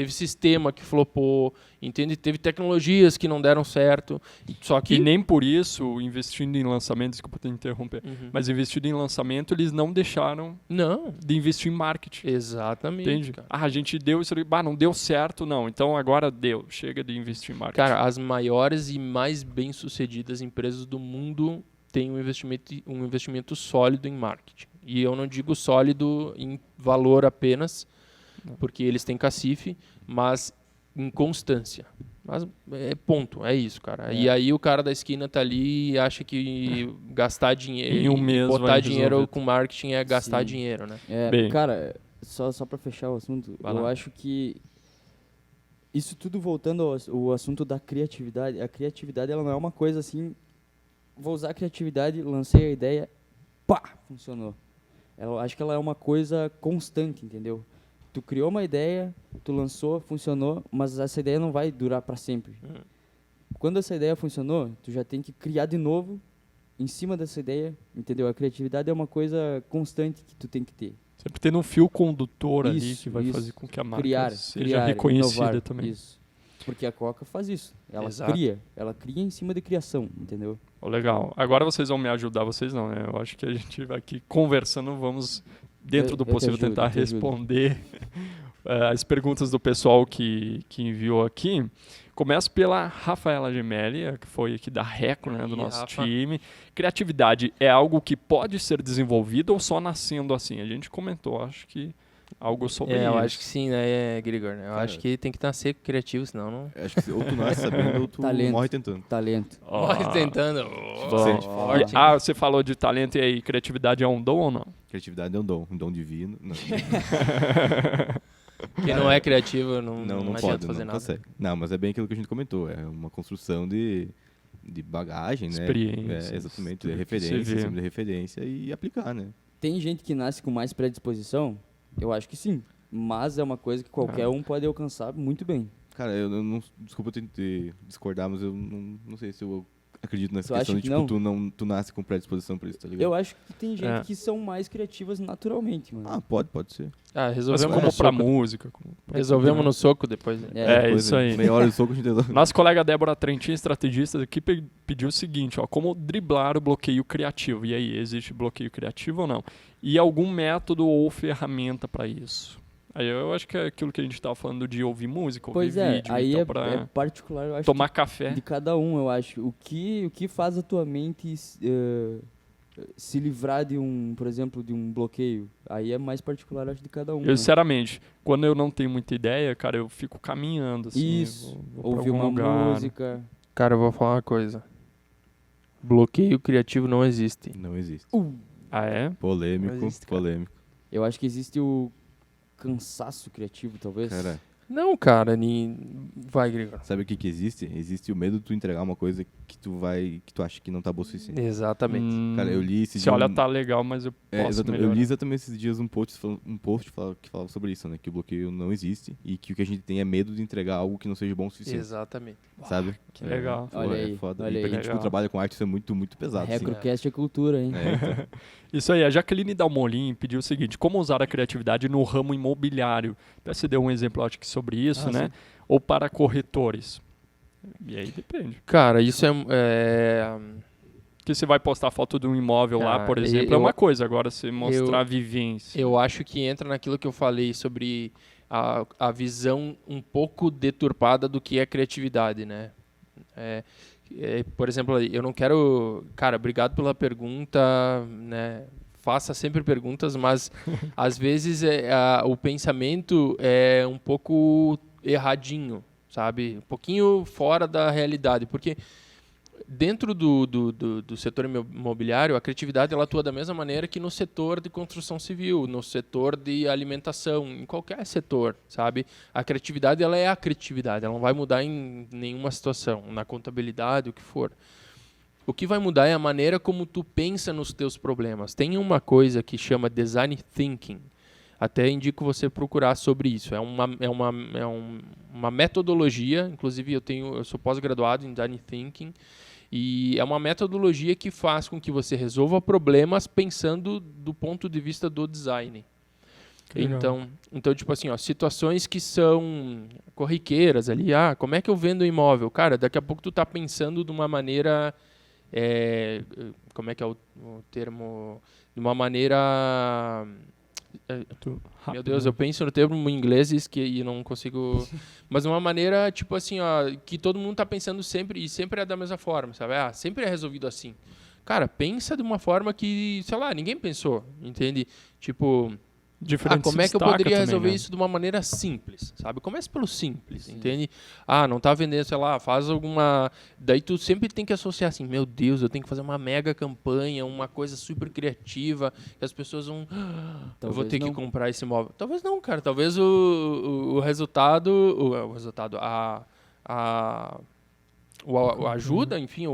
sistema que flopou, entende? Teve tecnologias que não deram certo. Só que... E nem por isso, investindo em lançamento, desculpa te interromper, Uhum. mas investindo em lançamento, eles não deixaram Não. de investir em marketing. Exatamente. Entende? Cara. A gente deu isso ali, não deu certo, não. Então agora deu. Chega de investir em marketing. Cara, as maiores e mais bem-sucedidas empresas do mundo têm um investimento sólido em marketing. E eu não digo sólido em valor apenas, porque eles têm cacife, mas em constância. Mas ponto, é isso, cara. E aí o cara da esquina tá ali e acha que gastar dinheiro, Em um mês botar vai dinheiro resolver com marketing é gastar Sim. dinheiro, né? Bem. Cara, Só para fechar o assunto, Vai eu lá. acho que isso tudo voltando ao assunto da criatividade. A criatividade, ela não é uma coisa assim, vou usar a criatividade, lancei a ideia, pá, funcionou. Eu acho que ela é uma coisa constante, entendeu? Tu criou uma ideia, tu lançou, funcionou, mas essa ideia não vai durar para sempre. Quando essa ideia funcionou, tu já tem que criar de novo em cima dessa ideia, entendeu? A criatividade é uma coisa constante que tu tem que ter. Sempre tendo um fio condutor ali Isso, que vai isso. fazer com que a marca Criar, seja reconhecida inovar, também. Isso. Porque a Coca faz isso. Ela Exato. ela cria em cima de criação, entendeu? Ó, legal. Agora vocês vão me ajudar, vocês não, né? Eu acho que a gente vai aqui conversando, vamos, dentro do Eu te possível, ajudo, tentar eu te ajudo. responder as perguntas do pessoal que enviou aqui. Começo pela Rafaela Gemelli, que foi aqui da Reco, né, do Aí, nosso Rafa. time. Criatividade é algo que pode ser desenvolvido ou só nascendo assim? A gente comentou, acho que algo sobre isso. Eu acho que sim, né, Grigor? Eu Cara, acho que tem que nascer criativo, senão não... Acho que ou tu nasce sabendo ou tu Talento. morre tentando. Talento. Ó, Morre tentando. bom. Forte. Ah, você falou de talento e aí, criatividade é um dom ou não? Criatividade é um dom divino. Não, Quem não é criativo não não adianta pode, fazer não nada. consegue. Não, mas é bem aquilo que a gente comentou. É uma construção de bagagem, né? Experiências, Exatamente. tudo De que referência, você vê. sempre de referência e aplicar, né? Tem gente que nasce com mais predisposição? Eu acho que sim. Mas é uma coisa que qualquer um pode alcançar muito bem. Cara, eu não. Desculpa eu te discordar, mas eu não sei se eu acredito nessa Tu questão acha de que tipo, não? tu nasce com predisposição pra isso, tá ligado? Eu acho que tem gente É. que são mais criativas naturalmente, mano. Ah, pode ser. Ah, Assim resolvemos como no pra soco. música. Resolvemos no soco depois. Né? É, Depois, isso aí. Meia hora de soco a gente resolve. Nossa colega Débora Trentin, estrategista, aqui pediu o seguinte, ó, como driblar o bloqueio criativo? E aí, existe bloqueio criativo ou não? E algum método ou ferramenta para isso? Aí eu acho que é aquilo que a gente estava falando de ouvir música, ouvir Pois é, vídeo, aí então é pra particular, eu acho, tomar café. de cada um, eu acho. O que faz a tua mente se livrar de por exemplo, de um bloqueio? Aí é mais particular, acho, de cada um. Eu, né? sinceramente, quando eu não tenho muita ideia, cara, eu fico caminhando, assim. Isso, vou pra ouvir algum uma lugar. música. Cara, eu vou falar uma coisa. Bloqueio criativo não existe. Não existe. Ah, é? Polêmico, Não existe, cara. polêmico. Eu acho que existe o cansaço criativo, talvez. Cara, Não, cara, vai, Gregor. sabe o que existe? Existe o medo de tu entregar uma coisa que tu acha que não tá boa o suficiente. Exatamente. Cara, eu li esse Se dia olha, um- tá legal, mas eu posso exatamente. melhorar. Eu li exatamente esses dias um post que falava sobre isso, né? Que o bloqueio não existe e que o que a gente tem é medo de entregar algo que não seja bom o suficiente. Exatamente. Sabe? que legal. Pô, Olha é aí, foda. olha E pra aí. gente que Legal. não trabalha com arte, isso é muito, muito pesado. assim. Recrocast é cultura, hein? Então. Isso aí, a Jaqueline Dalmolin pediu o seguinte, como usar a criatividade no ramo imobiliário? Você deu um exemplo, acho que sobre isso, né? Ou para corretores? E aí depende. Cara, isso Porque você vai postar foto de um imóvel lá, Cara, por exemplo, é eu- uma coisa. Agora, você mostrar a vivência. eu acho que entra naquilo que eu falei sobre a visão um pouco deturpada do que é criatividade, né? Por exemplo, eu não quero... Cara, obrigado pela pergunta, né? Faça sempre perguntas, mas às vezes o pensamento é um pouco erradinho, sabe? Um pouquinho fora da realidade, porque dentro do setor imobiliário, a criatividade ela atua da mesma maneira que no setor de construção civil, no setor de alimentação, em qualquer setor, sabe? A criatividade ela é a criatividade, ela não vai mudar em nenhuma situação, na contabilidade, o que for. O que vai mudar é a maneira como tu pensa nos teus problemas. Tem uma coisa que chama design thinking. Até indico você procurar sobre isso. É uma metodologia, inclusive eu sou pós-graduado em design thinking, e é uma metodologia que faz com que você resolva problemas pensando do ponto de vista do design. Legal. Então, tipo assim, ó, situações que são corriqueiras ali, como é que eu vendo um imóvel? Cara, daqui a pouco tu tá pensando de uma maneira, como é que é o termo? De uma maneira... Meu Deus, eu penso no termo em inglês e não consigo... Mas de uma maneira, tipo assim, ó, que todo mundo tá pensando sempre, e sempre é da mesma forma, sabe? Sempre é resolvido assim. Cara, pensa de uma forma que, sei lá, ninguém pensou, entende? Tipo, Diferente como é que eu destaca poderia também, resolver né? isso de uma maneira simples, sabe? Comece pelo simples, entende? Não tá vendendo, sei lá, faz alguma... Daí tu sempre tem que associar assim, meu Deus, eu tenho que fazer uma mega campanha, uma coisa super criativa, que as pessoas vão... eu vou ter que comprar esse imóvel. Talvez não, cara. Talvez o resultado... O resultado... A ajuda, enfim,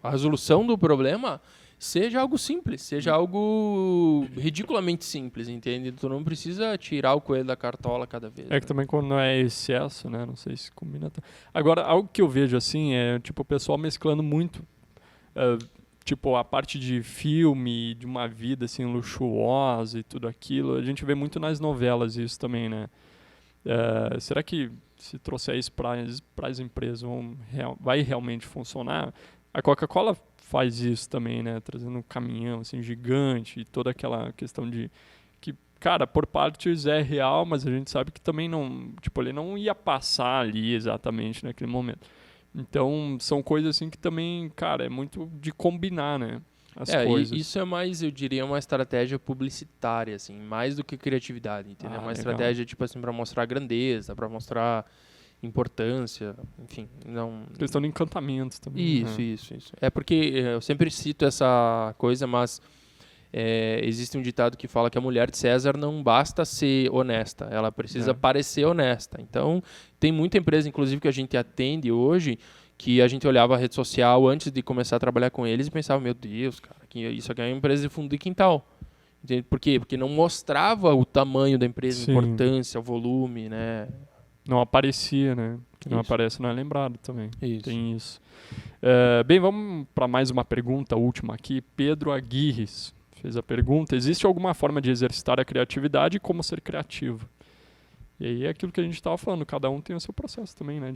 a resolução do problema... seja algo simples, seja algo ridiculamente simples, entende? Tu não precisa tirar o coelho da cartola cada vez. É que também quando não é excesso, né? Não sei se combina. Agora, algo que eu vejo assim é tipo o pessoal mesclando muito, tipo a parte de filme, de uma vida assim luxuosa e tudo aquilo. A gente vê muito nas novelas isso também, né? Será que se trouxer isso para as empresas vai realmente funcionar? A Coca-Cola faz isso também, né? Trazendo um caminhão assim gigante e toda aquela questão de que, cara, por partes é real, mas a gente sabe que também não, tipo, ele não ia passar ali exatamente naquele momento. Então, são coisas assim que também, cara, é muito de combinar, né? As coisas. Isso é mais, eu diria, uma estratégia publicitária, assim, mais do que criatividade, entendeu? Uma estratégia, tipo assim, para mostrar grandeza, para mostrar importância, enfim, não... Questão de encantamentos também. Isso. É porque eu sempre cito essa coisa, mas existe um ditado que fala que a mulher de César não basta ser honesta, ela precisa parecer honesta. Então, tem muita empresa, inclusive, que a gente atende hoje, que a gente olhava a rede social antes de começar a trabalhar com eles e pensava, meu Deus, cara, isso aqui é uma empresa de fundo de quintal. Entende? Por quê? Porque não mostrava o tamanho da empresa, a importância, o volume, né? Não aparecia, né? Que não Isso. aparece, não é lembrado também. Isso. Tem isso. Bem, vamos para mais uma pergunta, última aqui. Pedro Aguirres fez a pergunta. Existe alguma forma de exercitar a criatividade e como ser criativo? E aí é aquilo que a gente estava falando, cada um tem o seu processo também, né?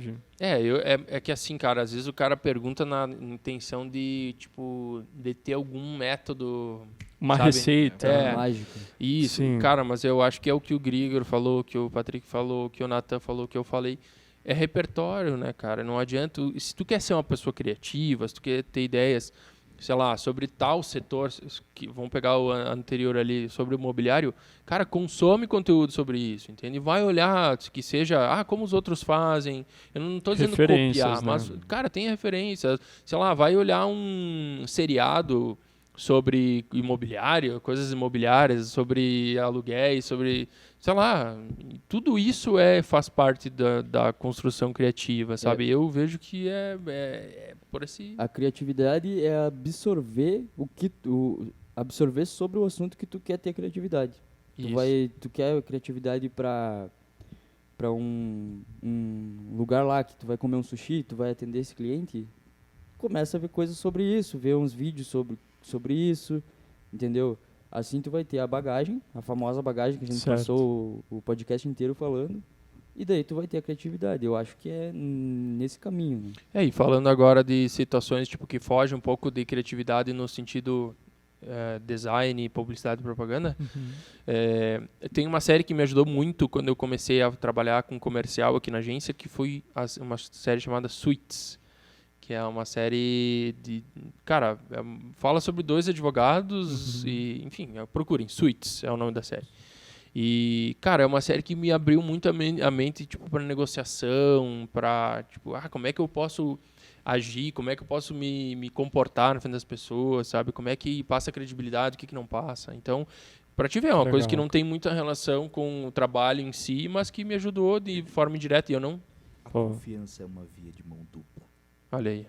É que assim, cara, às vezes o cara pergunta na intenção de, tipo, de ter algum método... Uma sabe? receita. Mágico. Isso, Sim. cara, mas eu acho que é o que o Grigor falou, que o Patrick falou, que o Nathan falou, que eu falei. É repertório, né, cara? Não adianta... Se tu quer ser uma pessoa criativa, se tu quer ter ideias, sei lá, sobre tal setor, que vamos pegar o anterior ali, sobre o imobiliário, cara, consome conteúdo sobre isso, entende? Vai olhar que seja, como os outros fazem. Eu não estou dizendo copiar, Né? mas, cara, tem referências. Sei lá, vai olhar um seriado sobre imobiliário, coisas imobiliárias, sobre aluguéis, sobre, sei lá, tudo isso faz parte da construção criativa, sabe? Eu vejo que é por esse... A criatividade é absorver absorver sobre o assunto que tu quer ter criatividade. Tu quer criatividade para um lugar lá que tu vai comer um sushi, tu vai atender esse cliente, começa a ver coisas sobre isso, ver uns vídeos sobre isso, entendeu? Assim tu vai ter a bagagem, a famosa bagagem que a gente passou o podcast inteiro falando, e daí tu vai ter a criatividade. Eu acho que é nesse caminho. Né? E falando agora de situações tipo que fogem um pouco de criatividade no sentido design, publicidade e propaganda, tem uma série que me ajudou muito quando eu comecei a trabalhar com comercial aqui na agência, que foi uma série chamada Suits, que é uma série de... Cara, fala sobre 2 advogados e, enfim, procurem. Suits é o nome da série. E, cara, é uma série que me abriu muito a mente, tipo, para negociação, para, tipo, como é que eu posso agir, como é que eu posso me comportar na frente das pessoas, sabe? Como é que passa a credibilidade, o que não passa. Então, para te ver, é uma coisa que não tem muita relação com o trabalho em si, mas que me ajudou de forma indireta e eu não... A confiança é uma via de mão dupla. Olha aí.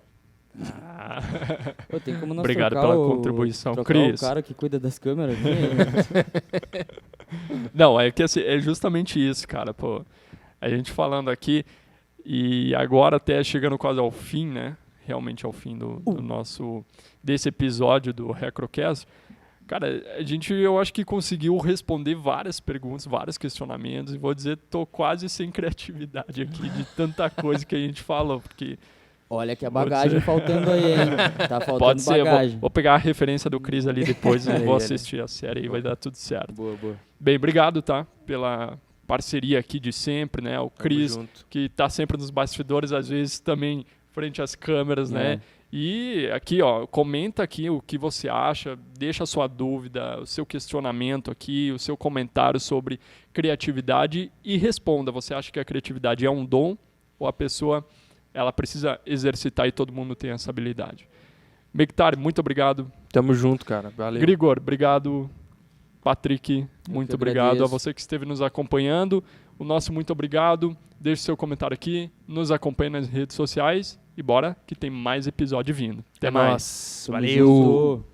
Tem como nós Obrigado pela contribuição, Cris. O cara que cuida das câmeras. Não, é que assim, é justamente isso, cara. Pô, a gente falando aqui e agora até chegando quase ao fim, né? Realmente ao fim do desse episódio do Recrocast. Cara, eu acho que conseguiu responder várias perguntas, vários questionamentos e vou dizer, tô quase sem criatividade aqui de tanta coisa que a gente falou, porque... Olha que a bagagem faltando aí, hein? Tá faltando Pode ser, bagagem. vou pegar a referência do Cris ali depois e vou assistir a série e vai dar tudo certo. Boa. Bem, obrigado, tá? Pela parceria aqui de sempre, né? O Cris, que tá sempre nos bastidores, às vezes também frente às câmeras, né? E aqui, ó, comenta aqui o que você acha, deixa a sua dúvida, o seu questionamento aqui, o seu comentário sobre criatividade e responda. Você acha que a criatividade é um dom ou a pessoa ela precisa exercitar e todo mundo tem essa habilidade? Bectar, muito obrigado. Tamo junto, cara. Valeu. Grigor, obrigado. Patrick, muito que obrigado. A agradeço. você que esteve nos acompanhando. O nosso muito obrigado. Deixe seu comentário aqui. Nos acompanhe nas redes sociais. E bora que tem mais episódio vindo. Até mais. nóis. Tamo Valeu. junto.